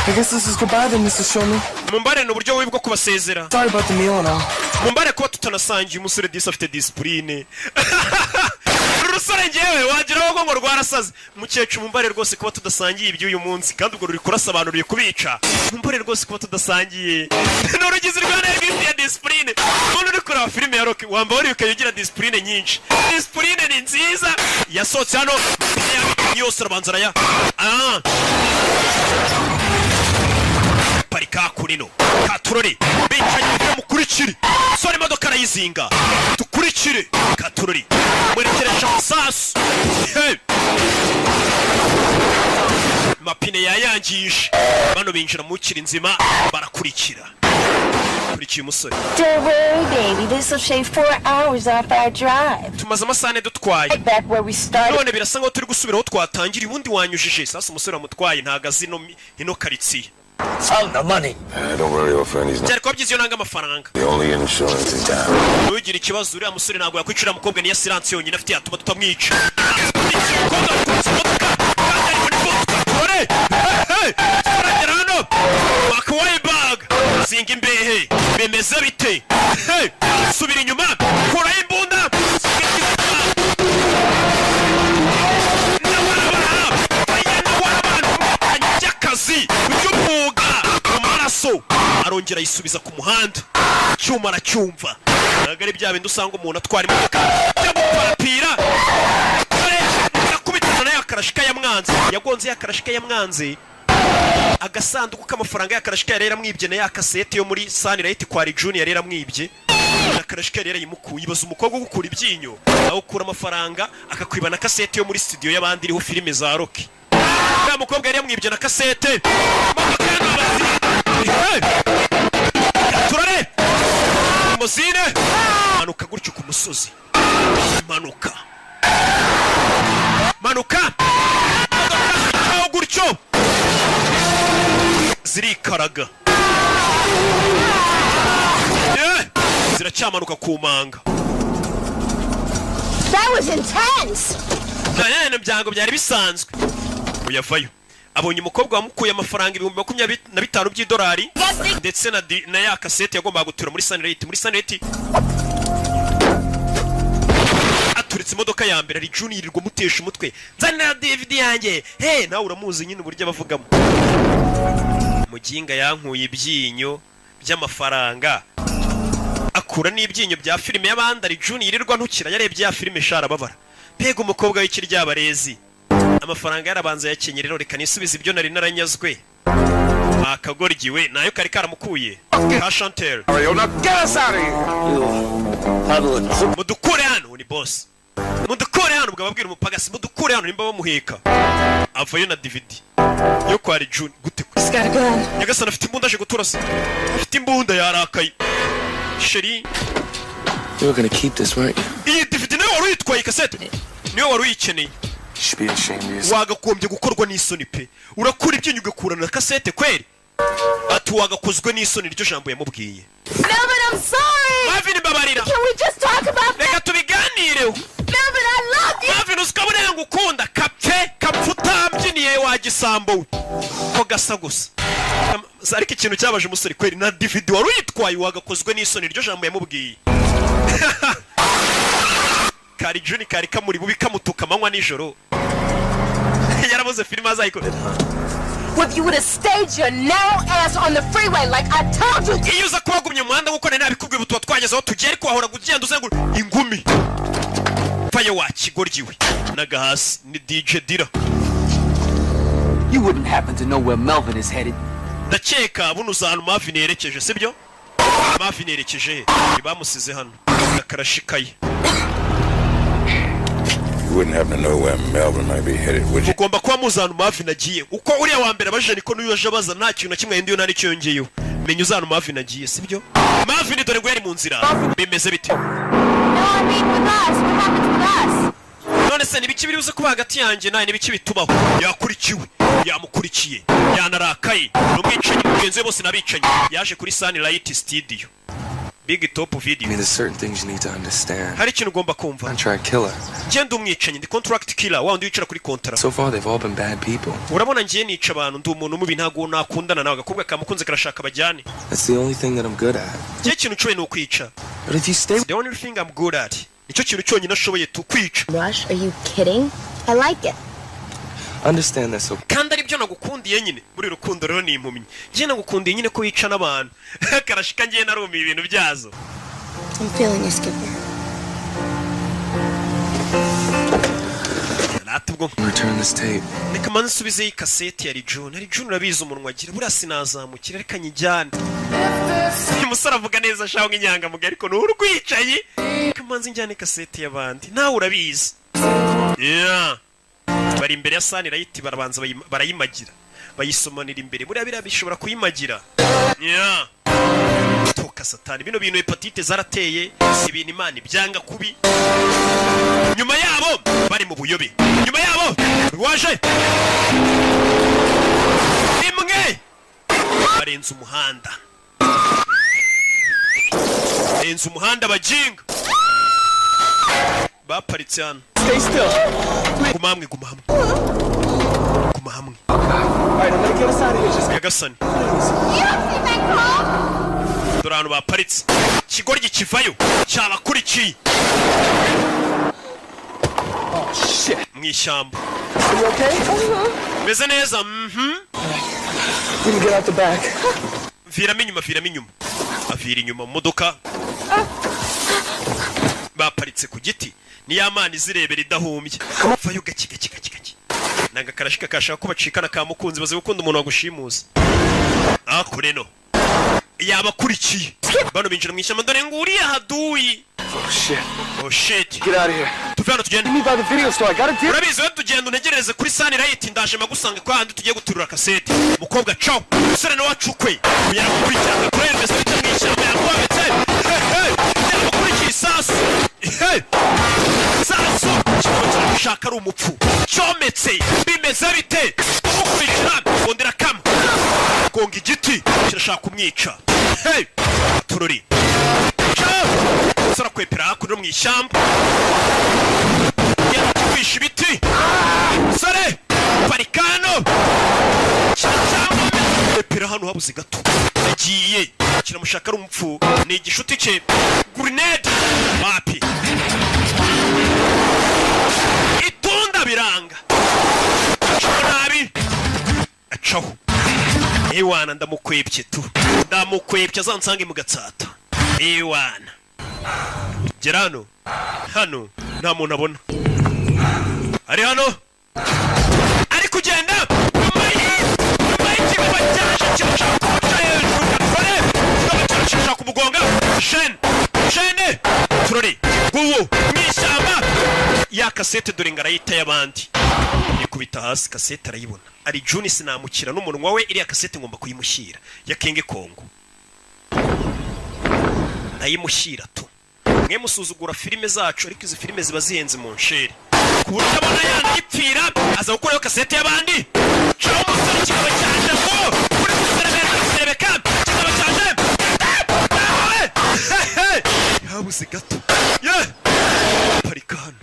I guess this is goodbye then, Mr. Showman. Mumbare n'uburyo bubi bwo kubasezera. Sorry about the meal now. Mumbare kuba tutanasangiye umusore disi afite discipline. Rusore ngewe wagiraho ngo rwarasaze. Mukecuru mumbare rwose kuba tudasangiye iby'uyu munsi kandi ubwo ruri kurasa abantu ruri kubica. Mumbare rwose kuba tudasangiye. N'urugize rwana rw'ibya discipline. Umuntu uri kureba filime ya Rocky wamba wari ukagira discipline nyinshi. Discipline ni nziza. Yasohotse hano yose arabanza ya. Parika kurino. Katurore. Bicaye mukurikire. Sore imodoka arayizinga. Tukurikire. Katurore. Mwerekeresha amasasu. Mapine yayangije. Bano binjira mu kiri nzima barakurikira. Kurikiye umusore. Don't worry, baby. This will shave 4 hours off our drive. Tumaze amasane dutwaye. Back where we started. None birasa ngo turi gusubira aho twatangira ubundi wanyujije. Sasa umusore amutwaye ntagazi ino karitsiye. Found the money. Don't worry, old friend. He's not. Cyari kwa byiziyo nanga amafaranga. The only insurance in town. Nugira ikibazo uriya musore ntabwo yakwicira mukobwa niya silence yonyine afite yatuma tutamwica. Makwai bag. Zinga imbehe. Bemeze bite. Subira inyuma. Kura imbunda. Arongera yisubiza ku muhanda cyuma aracyumva nagari bya bindi usanga umuntu atwara imodoka cyamupapira akubitana yakarashika ya mwanzi yagonze yakarashika ya mwanzi agasanduku k'amafaranga yakarashika yarera mwibye na yakasete yo muri Sunlight kwa Junior yarera mwibye yakarashika yarera yimukuye ibaza umukobwa gukura ibyinyo aho ukura amafaranga akakwiba na kasete yo muri studio y'abandi iriho filime za Rocky ya mukobwa yarera mwibye na kasete turare muzine manuka gutyo ku musozi manuka aho gutyo zirikaraga ziracyamanuka ku manga. That was intense. None byango byari bisanzwe uyavayo abonye umukobwa wamukuye amafaranga 25,000 by'idolari ndetse na ya kasete yagombaga gutura muri Sunlight aturitse imodoka ya mbere ari Junior yirirwa mutesha umutwe nzanira DVD yanjye nawe uramuzi nyine uburyo abavugamo muginga yankuye ibyinyo by'amafaranga akura n'ibyinyo bya filime y'abandi ari Junior yirirwa ntukira yarebye ya filime shara babara pega umukobwa w'ikiryabarezi amafaranga yarabanza yakenye rero reka nisubiza ibyo nari naranyazwe akagorgiwe nayo kari karamukuye ka Chantel mudukure hano ni boss mudukure hano ubwo babwira umupagasi mudukure hano nimba bamuheka avayo na DVD yo kwa June gute nyagasana afite imbunda aje guturasa afite imbunda yarakaye sheri You were gonna keep this, right? iyi DVD nayo wari uyitwaye kasete niyo wari uyikeneye wagakombye gukorwa n'isoni pe urakura ibyinyo ugakura na kasete kweri ati wagakozwe n'isoni ryo jambo yamubwiye. Melvin, I'm sorry. Marvin babarira. Can we just talk about that? Reka tubiganireho. Melvin, I love you. Marvin uskabone ngukunda kapfuta mbyiniye wagisambo ko gasa gusa ariko ikintu cyabaje umusore kweri na DVD wari uyitwaye wagakozwe n'isoni ryo jambo yamubwiye. Kari Juni kari kamuri bubi kamutuka manywa nijoro yarabuze filime azayikorera. If you would have stayed your narrow ass on the freeway like I told you. Iyo uza kubagumye umuhanda nkuko nari nabikubwiye ubutwa twagezeho tugere ariko wahora kugenda uzengura ingumi paye wakigorgiwe nagahasi ni DJ Dira. You wouldn't happen to know where Melvin is headed. Ndakeka buno uzana Marvin yerekeje sibyo? Marvin yerekeje bamusize hano nakarashikaye. You wouldn't happen to know where Melvin might be headed, would you? Ugomba kuba muzana Marvin agiye uko uriya wa mbere abaje niko niyo yaje baza nta kintu na kimwe ndiyo nari cyongeyeyo menya uzana Marvin agiye sibyo? Marvin dore ngo yari mu nzira bimeze bite? No, I mean with us. What happened with us? None se nibiki biri uze kuba hagati yanjye naye nibiki bitubaho yakurikiwe yamukurikiye yanarakaye n'umwicanyi mugenzi we bose nabicanye yaje kuri Sunlight Studio Big Top Video. I mean, there's certain things you need to understand. Hari ikintu ugomba kumva. Contract killer. Ngende umwicanyi, ndi contract killer, wa undi wicara kuri contract. So far they've all been bad people. Urabona ngiye nica abantu, ndi umuntu mubi ntago nakundana nawe, agakobwa kamukunze karashaka bajyane. That's the only thing that I'm good at. Ngiye ikintu cyoye no kwica. But if you stay, the only thing I'm good at. Nicyo kintu cyonyine ashoboye tukwica. Rush, are you kidding? I like it. Understand that so. Kandi ari byo nagukundiye nyine muri rukundo rero ni impumyi. Ngiye nagukundiye nyine ko wica n'abantu. Karashika ngiye narumi ibintu byazo. I'm feeling you, Skipper. Return this tape. Reka manze subize iyi kaseti ya John. Ari John urabizi umunwa agira buriya sinazamukira reka nyijyane. Umusore avuga neza shaho nk'inyanga muga ariko n'urwicaye. Reka manze njyane kaseti y'abandi. Nawe urabizi. Yeah. Bari imbere ya sani rayiti barabanza barayimagira. Bayisomanira imbere. Buriya biriya bishobora kuyimagira. Yeah. Toka satani bino bintu hepatite zarateye ibintu Imana ibyanga kubi. Nyuma yabo bari mu buyobe. Nyuma yabo waje imwe barenze umuhanda. Barenze umuhanda bajinga. Baparitse hano. Stay still. Guma hamwe, guma hamwe. Guma hamwe. Alright, I'm gonna get us out of here. Just Yagasani. Dorano baparitse. Kigoryi kivayo cyabakurikiye. Oh shit. Mwishyamba. Are you okay? Meze neza. We can get out the back. Viramo inyuma. Avira inyuma mu modoka. Baparitse ku giti. Ni yamana izirebera idahumbye. Vayo gaki. Nanga karashika kashaka ko bacikana ka mukunzi baze gukunda umuntu wagushimuza. Akureno. Yabakurikiye. Bano binjira mu ishyamba dore nguriye haduyi. Oh shit. Get out of here. Tuvana tugenda. Me by the video store. I got a deal. Urabizi we tugenda unegereze kuri sani rayiti ndaje magusanga kwa handi tugiye guturura kaseti. Mukobwa ciao. Usere no wacukwe. Kuyera gukurikirana kuri mbese bica mu ishyamba yakwabetse. Yabakurikiye sasu. Sasu. Shaka ari umupfu. Cyometse. Bimeze bite? Ukurikira bondera kam. Konga igiti kirashaka kumwica. Tururi. Sara kwepera hakuno mu ishyamba. Yakwisha ibiti. Sare parikano. Kwepera hano habuze gato. Agiye kiramushaka ari umupfu. Ni igishuti cye. Grenade. Wapi. Itunda biranga. Nabi. Acaho. Ewana ndamukwebye tu. Ndamukwebye azansange mu gatsata. Ewana. Gerano. Hano nta muntu abona. Ari hano. Ari kugenda. Shaka kumugonga. Shene. Turore. Guwo. Mwishamba. Ya kasete dore ngarayita y'abandi. Ikubita hasi kasete arayibona. Ari Juni sinamukira n'umunwa we iriya kasete ngomba kuyimushyira. Ya Kenge Kongo. Nayimushyira tu. Mwe musuzugura filime zacu ariko izi filime ziba zihenze mu nsheri. Kuburyo abona yanayipfira aza gukuraho kasete y'abandi. Cyo umusore kikaba cyaje ngo uri kuserebeka kikaba cyaje. Habuze gato. Yeah. Parikano.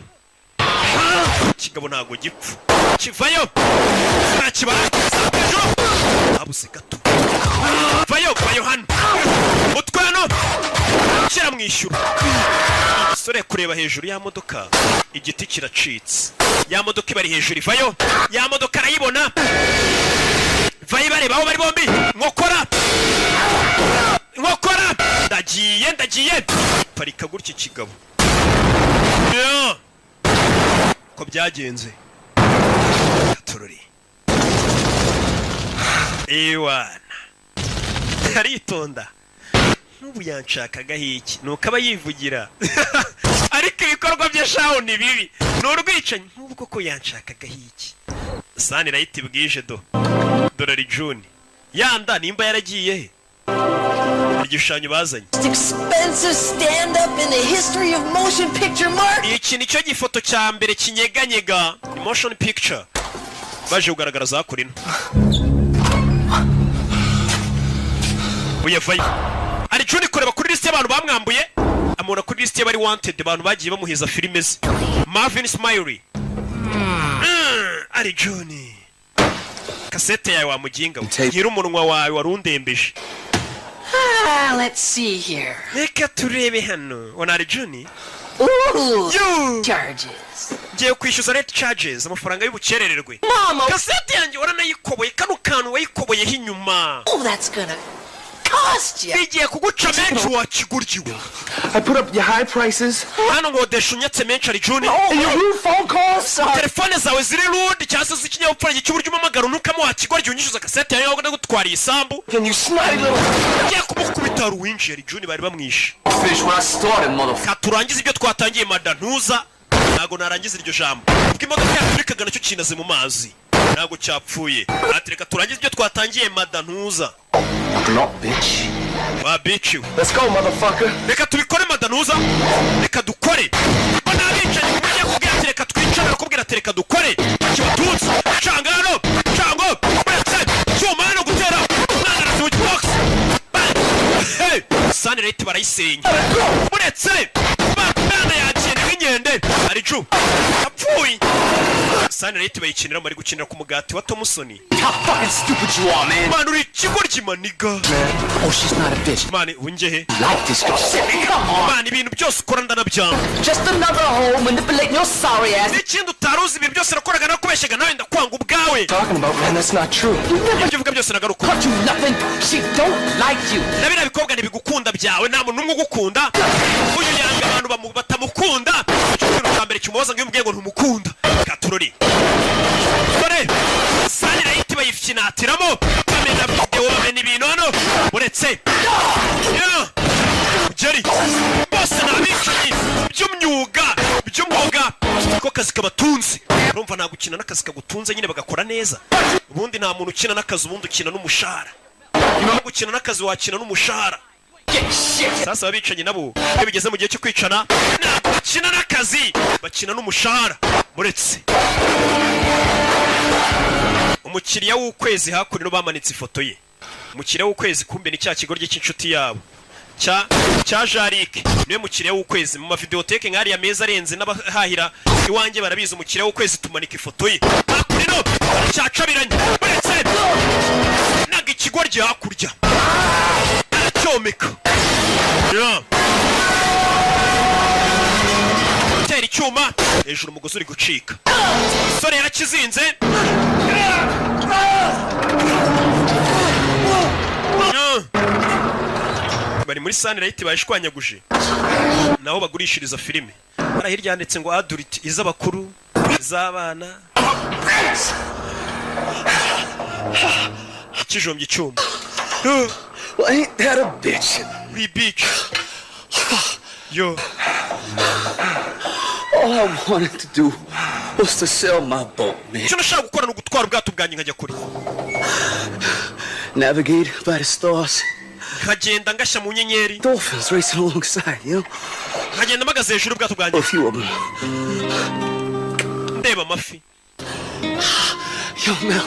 Kigabo ntago gipfu. Kivayo. Kibaye. Habuze gato. Vayo hano. Mutwano. Kira mwishyura. Sore kureba hejuru ya modoka. Igiti kiracitse. Ya modoka ibari hejuru vayo. Ya modoka arayibona. Vayo bareba aho bari bombi. Nkokora. Ndagiye. Parika gutya kigabo. Yeah. Ko byagenze. Tururi. Ewana. Aritonda. Nubu yanshakaga hiki nuko aba yivugira. Ariko ibikorwa bya shaho ni bibi. N'urwicanyi nubwo ko yanshakaga hiki. Sani rayiti bwije do. Dolari June. Yanda nimba yaragiye he? Igishushanyo bazanye. Expensive stand up in the history of motion picture, Mark. Iki nicyo gifoto cya mbere kinyeganyega. Motion picture. Baje kugaragara zakurino. Uye vayo. ari Juni kureba kuri list y'abantu bamwambuye amubona kuri list y'abari wanted abantu bagiye bamuhiza filime ze. Marvin Smiley ari Juni kasete yawe wamuginga nyiri umunwa wawe warundembeje. Let's see here. Reka turebe hano ona ari Juni. Charges. Ngiye kwishyuza late charges amafaranga y'ubukerererwe. Mama, kasete yanjye waranayikoboye kano kantu wayikoboyeho inyuma. Oh, that's gonna cost you. Bigiye kuguca menshi wakiguryiwe. I put up your high prices. Hano ngodesha unyatse menshi ari Juni. And your rude phone calls. Telefone zawe ziri rude cyangwa se ikinyabupfura cy'uburyo umamagara unukamo wakigoryi unyishyuza kasete yawe ngo ndagutwariye isambu. Can you snide little? Ngiye kumukubita ruwinji ari Juni bari bamwishe. Finish what I started, motherfucker. Katurangiza ibyo twatangiye madantuza. Ntago narangiza iryo jambo. Ubwo imodoka yaturikaga nacyo kinaze mu mazi. Ntago cyapfuye. Ati reka turangize ibyo twatangiye madantuza. Not bitch. Wa bitch. Let's go, motherfucker. Reka tubikore madantuza. Reka dukore. Bana bicaye kumenya kubwira ati reka twicare bakubwira ati reka dukore. Kibatutsi. Cangano. Cango. Bretse. Cyuma no gutera. Nana switch box. Hey. Sani rate barayisenya. Bretse. Bana yakene winyende. Ari Ju. Apfuye. Sani rate bayikinira bari gukinira ku mugati wa Thompson. How fucking stupid you are, man. Man, uri kigoryi maniga. Oh, she's not a bitch. Man, unjehe. Like this girl. Come on. Man, ibintu byose ukora ndanabyanga. Just another hoe manipulating your sorry ass. N'ikindi utaruzi ibintu byose nakoraga nakubeshyaga nawe ndakwanga ubwawe. Talking about, man, that's not true. Ibyo uvuga byose nagaruka. Cut you nothing. She don't like you. Nabira bikobwa ntibigukunda byawe nta muntu numwe ugukunda. Uyu yanga abantu batamukunda. Icyo kintu cyambere kimubaza ngo yumubwiye ngo ntumukunda. Katurori. Kore. Sani rayiti bayifinatiramo. Bamena video bamena ibintu hano. Uretse. Jerry. Bose nabicaye by'umyuga, by'umwuga. Ko kazi kabatunze. Urumva nta gukina n'akazi kagutunze nyine bagakora neza. Ubundi nta muntu ukina n'akazi ubundi ukina n'umushahara. Niba gukina n'akazi wakina n'umushahara. Sasa abicanye nabo iyo bigeze mu gihe cyo kwicana bakina n'akazi bakina n'umushahara muretse umukiriya w'ukwezi hakurino bamanitse ifoto ye umukiriya w'ukwezi kumbe ni cya kigoryi cy'inshuti yabo cya Jarike niwe mukiriya w'ukwezi mu mavideoteke nk'ari ya meza arenze n'abahahira iwanjye barabiza umukiriya w'ukwezi tumanika ifoto ye hakurino cyacabiranye muretse naga ikigoryi hakurya aracyomeka tera icyuma hejuru umugozi uri gucika sore yarakizinze bari muri Sunny Light bayishwanyaguje naho bagurishiriza filime hari hirya handitse ngo adult iz'abakuru iz'abana ikijombye icyuma. Well, ain't that a bitch? We bitch. Yo. All I wanted to do was to sell my boat, man. Cyo nashaka gukora no gutwara ubwato bwanjye nkajya kuri. Navigate by the stars. Nkagenda ngashya mu nyenyeri. Dolphins racing alongside, you know. Nkagenda mpagaze hejuru ubwato bwanjye. A few of them. Ndeba amafi. Yo, Mel.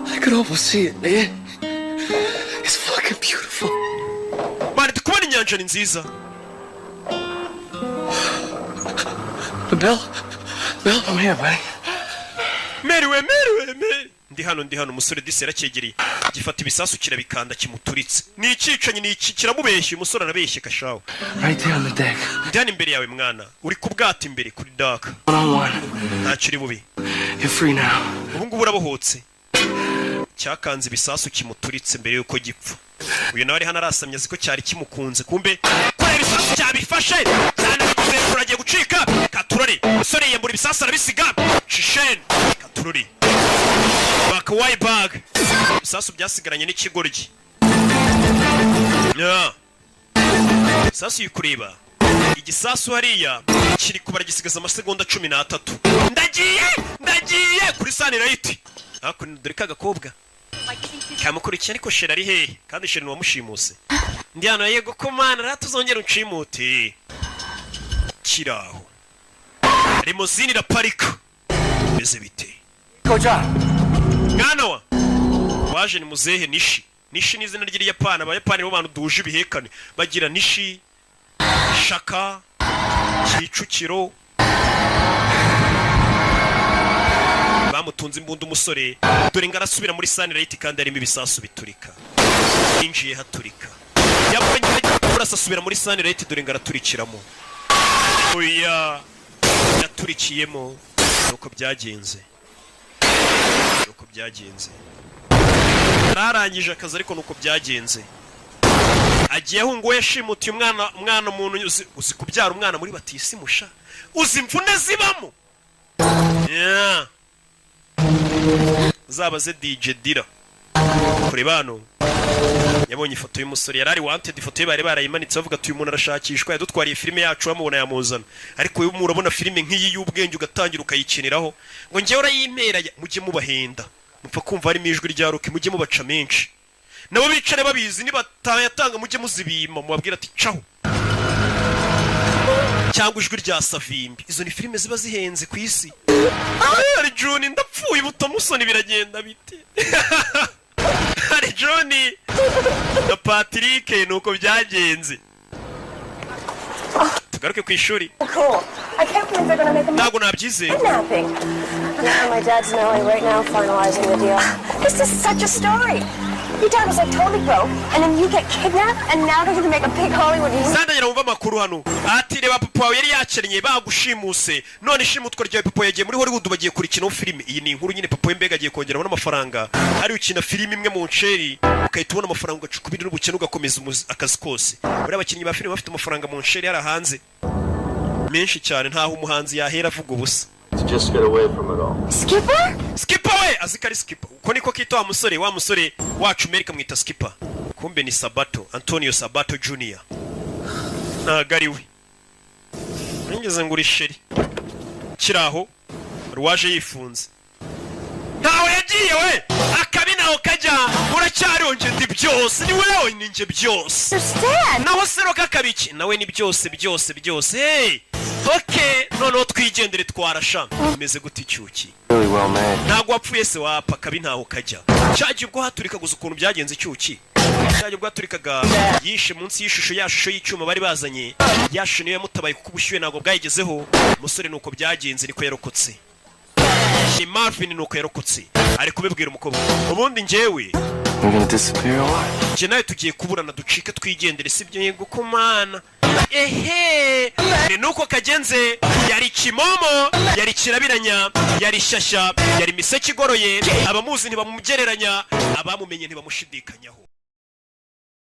I could almost see it, man. It's fucking beautiful. Man, tukubona inyanja ni nziza. Mel, I'm here, buddy. Mary. Ndi hano umusore disi yarakegeriye. Gifata ibisasu kirabikanda kimuturitse. Ni icicanye ni iki kiramubeshye umusore arabeshye kashaho. Right there on the deck. Ndi hano imbere yawe mwana. Uri kubwata imbere kuri dock. Ntacyo bubi. You're free now. Ubu ngubu urabohotse. Cyakanze ibisasu kimuturitse mbere yuko gipfa. Uyu nawe ari hano arasamye ziko cyari kimukunze kumbe kora ibisasu cyabifashe cyane bivuze kuragiye gucika Katurori sore yembura ibisasu arabisiga Shishen Katurori bakawai bag ibisasu byasigaranye n'ikigoryi Sasu yukureba igisasu hariya kiri kubara gisigaza amasegonda 13 ndagiye kuri Sunny Light hakuno dore kagakobwa kamukurikiye ariko Shera ari hehe kandi Shera wamushimuse ndi hano yego ko mana ratuzongera uncimute kiraho limousine iraparika beze bite Koja ngano waje ni muzehe nishi Nishi ni izina ry'Iyapani. Abayapani bo bantu duje ibihekane bagira Nishi, Shaka, Kicukiro. Bamutunze imbunda umusore dore ngarasubira muri Sunlight kandi arimo ibisasu biturika. Injiye haturika. Yabonye kurasa asubira muri Sunlight dore ngaraturikiramo. Oya yaturikiyemo nuko byagenze. Narangije akazi ariko nuko byagenze. Agiyeho ngo yashimutiye umwana umuntu uzi kubyara umwana muri batisimusha. Uzi imvune zibamo. Yeah. Zabaze DJ Dira. Kuri bano. Yabonye ifoto y'umusore yarari wanted, ifoto ye bari barayimanitse bavuga ati uyu muntu arashakishwa yadutwariye filime yacu bamubona yamuzana. Ariko uyu muntu urabona filime nk'iyi y'ubwenge ugatangira ukayikiniraho ngo ngiye urayimpera mujye mubahenda. Mupfa kumva harimo ijwi rya Rock mujye mubaca menshi. Nabo bicare babizi nibatayatanga mujye muzibima mubabwira ati caho. Cyangwa ijwi rya Savimbi. Izo ni filime ziba zihenze ku isi. Ari Juni ndapfuye Butomusoni biragenda bite. Ari Juni na Patrick nuko byagenze. Tugaruke ku ishuri. Cool. I can't believe they're gonna make a Ntabwo nabyize. kidnapping. Now my dad's in LA right now finalizing the deal. This is such a story. Your dad was like totally broke, and then you get kidnapped, and now they're gonna make a big Hollywood movie. Sanda nyira umva makuru hano. Ati reba papa wawe yari yakennye bagushimuse. None ishimutwa rya papa yagiye muri Hollywood bagiye kurikina filime. Iyi ni inkuru nyine papa w'Imbega agiye kongeraho n'amafaranga. Ari ukina filime imwe mu nsheri, ukahita ubona amafaranga ugacukubira n'ubukene ugakomeza akazi kose. Buri abakinnyi ba filime bafite amafaranga mu nsheri yarahanze. Menshi cyane ntaho umuhanzi yahera avuga ubusa. To just get away from it all. Skipper? Skipper we azikari Skipper. Uko niko kita wa musore wacu America mwita Skipper. Kumbe ni Sabato, Antonio Sabato Jr. Nagariwe. Ngeze nguri sheri. Kiraho ruwaje yifunze. Ntawe yagiye we. Akabinaho kajya uracyari ndi byose ni wewe ninje byose. Naho sero kakabiki nawe ni byose. Hey. Okay, no twigendere twarasha. Imeze gute icyuki. Really well made. Ntago wapfuye se wapa kabinaho kajya. Cyaje ubwo haturika guza ukuntu byagenze icyuki. Cyaje ubwo haturikaga yishe munsi y'ishusho yashusho y'icyuma bari bazanye. Yashusho niyo yamutabaye kuko ubushyuhe ntago bwayigezeho. Umusore nuko byagenze niko yarokotse. Ni Marvin nuko yarokotse. Ari kubibwira umukobwa. Ubundi njyewe We're gonna disappear or what? Je nawe tugiye kuburana ducike twigendere sibyo yego kumana. Ehe ni nuko kagenze yari kimomo yari kirabiranya yari shasha yari miseke igoroye abamuzi ntibamumugereranya abamumenye ntibamushidikanyaho.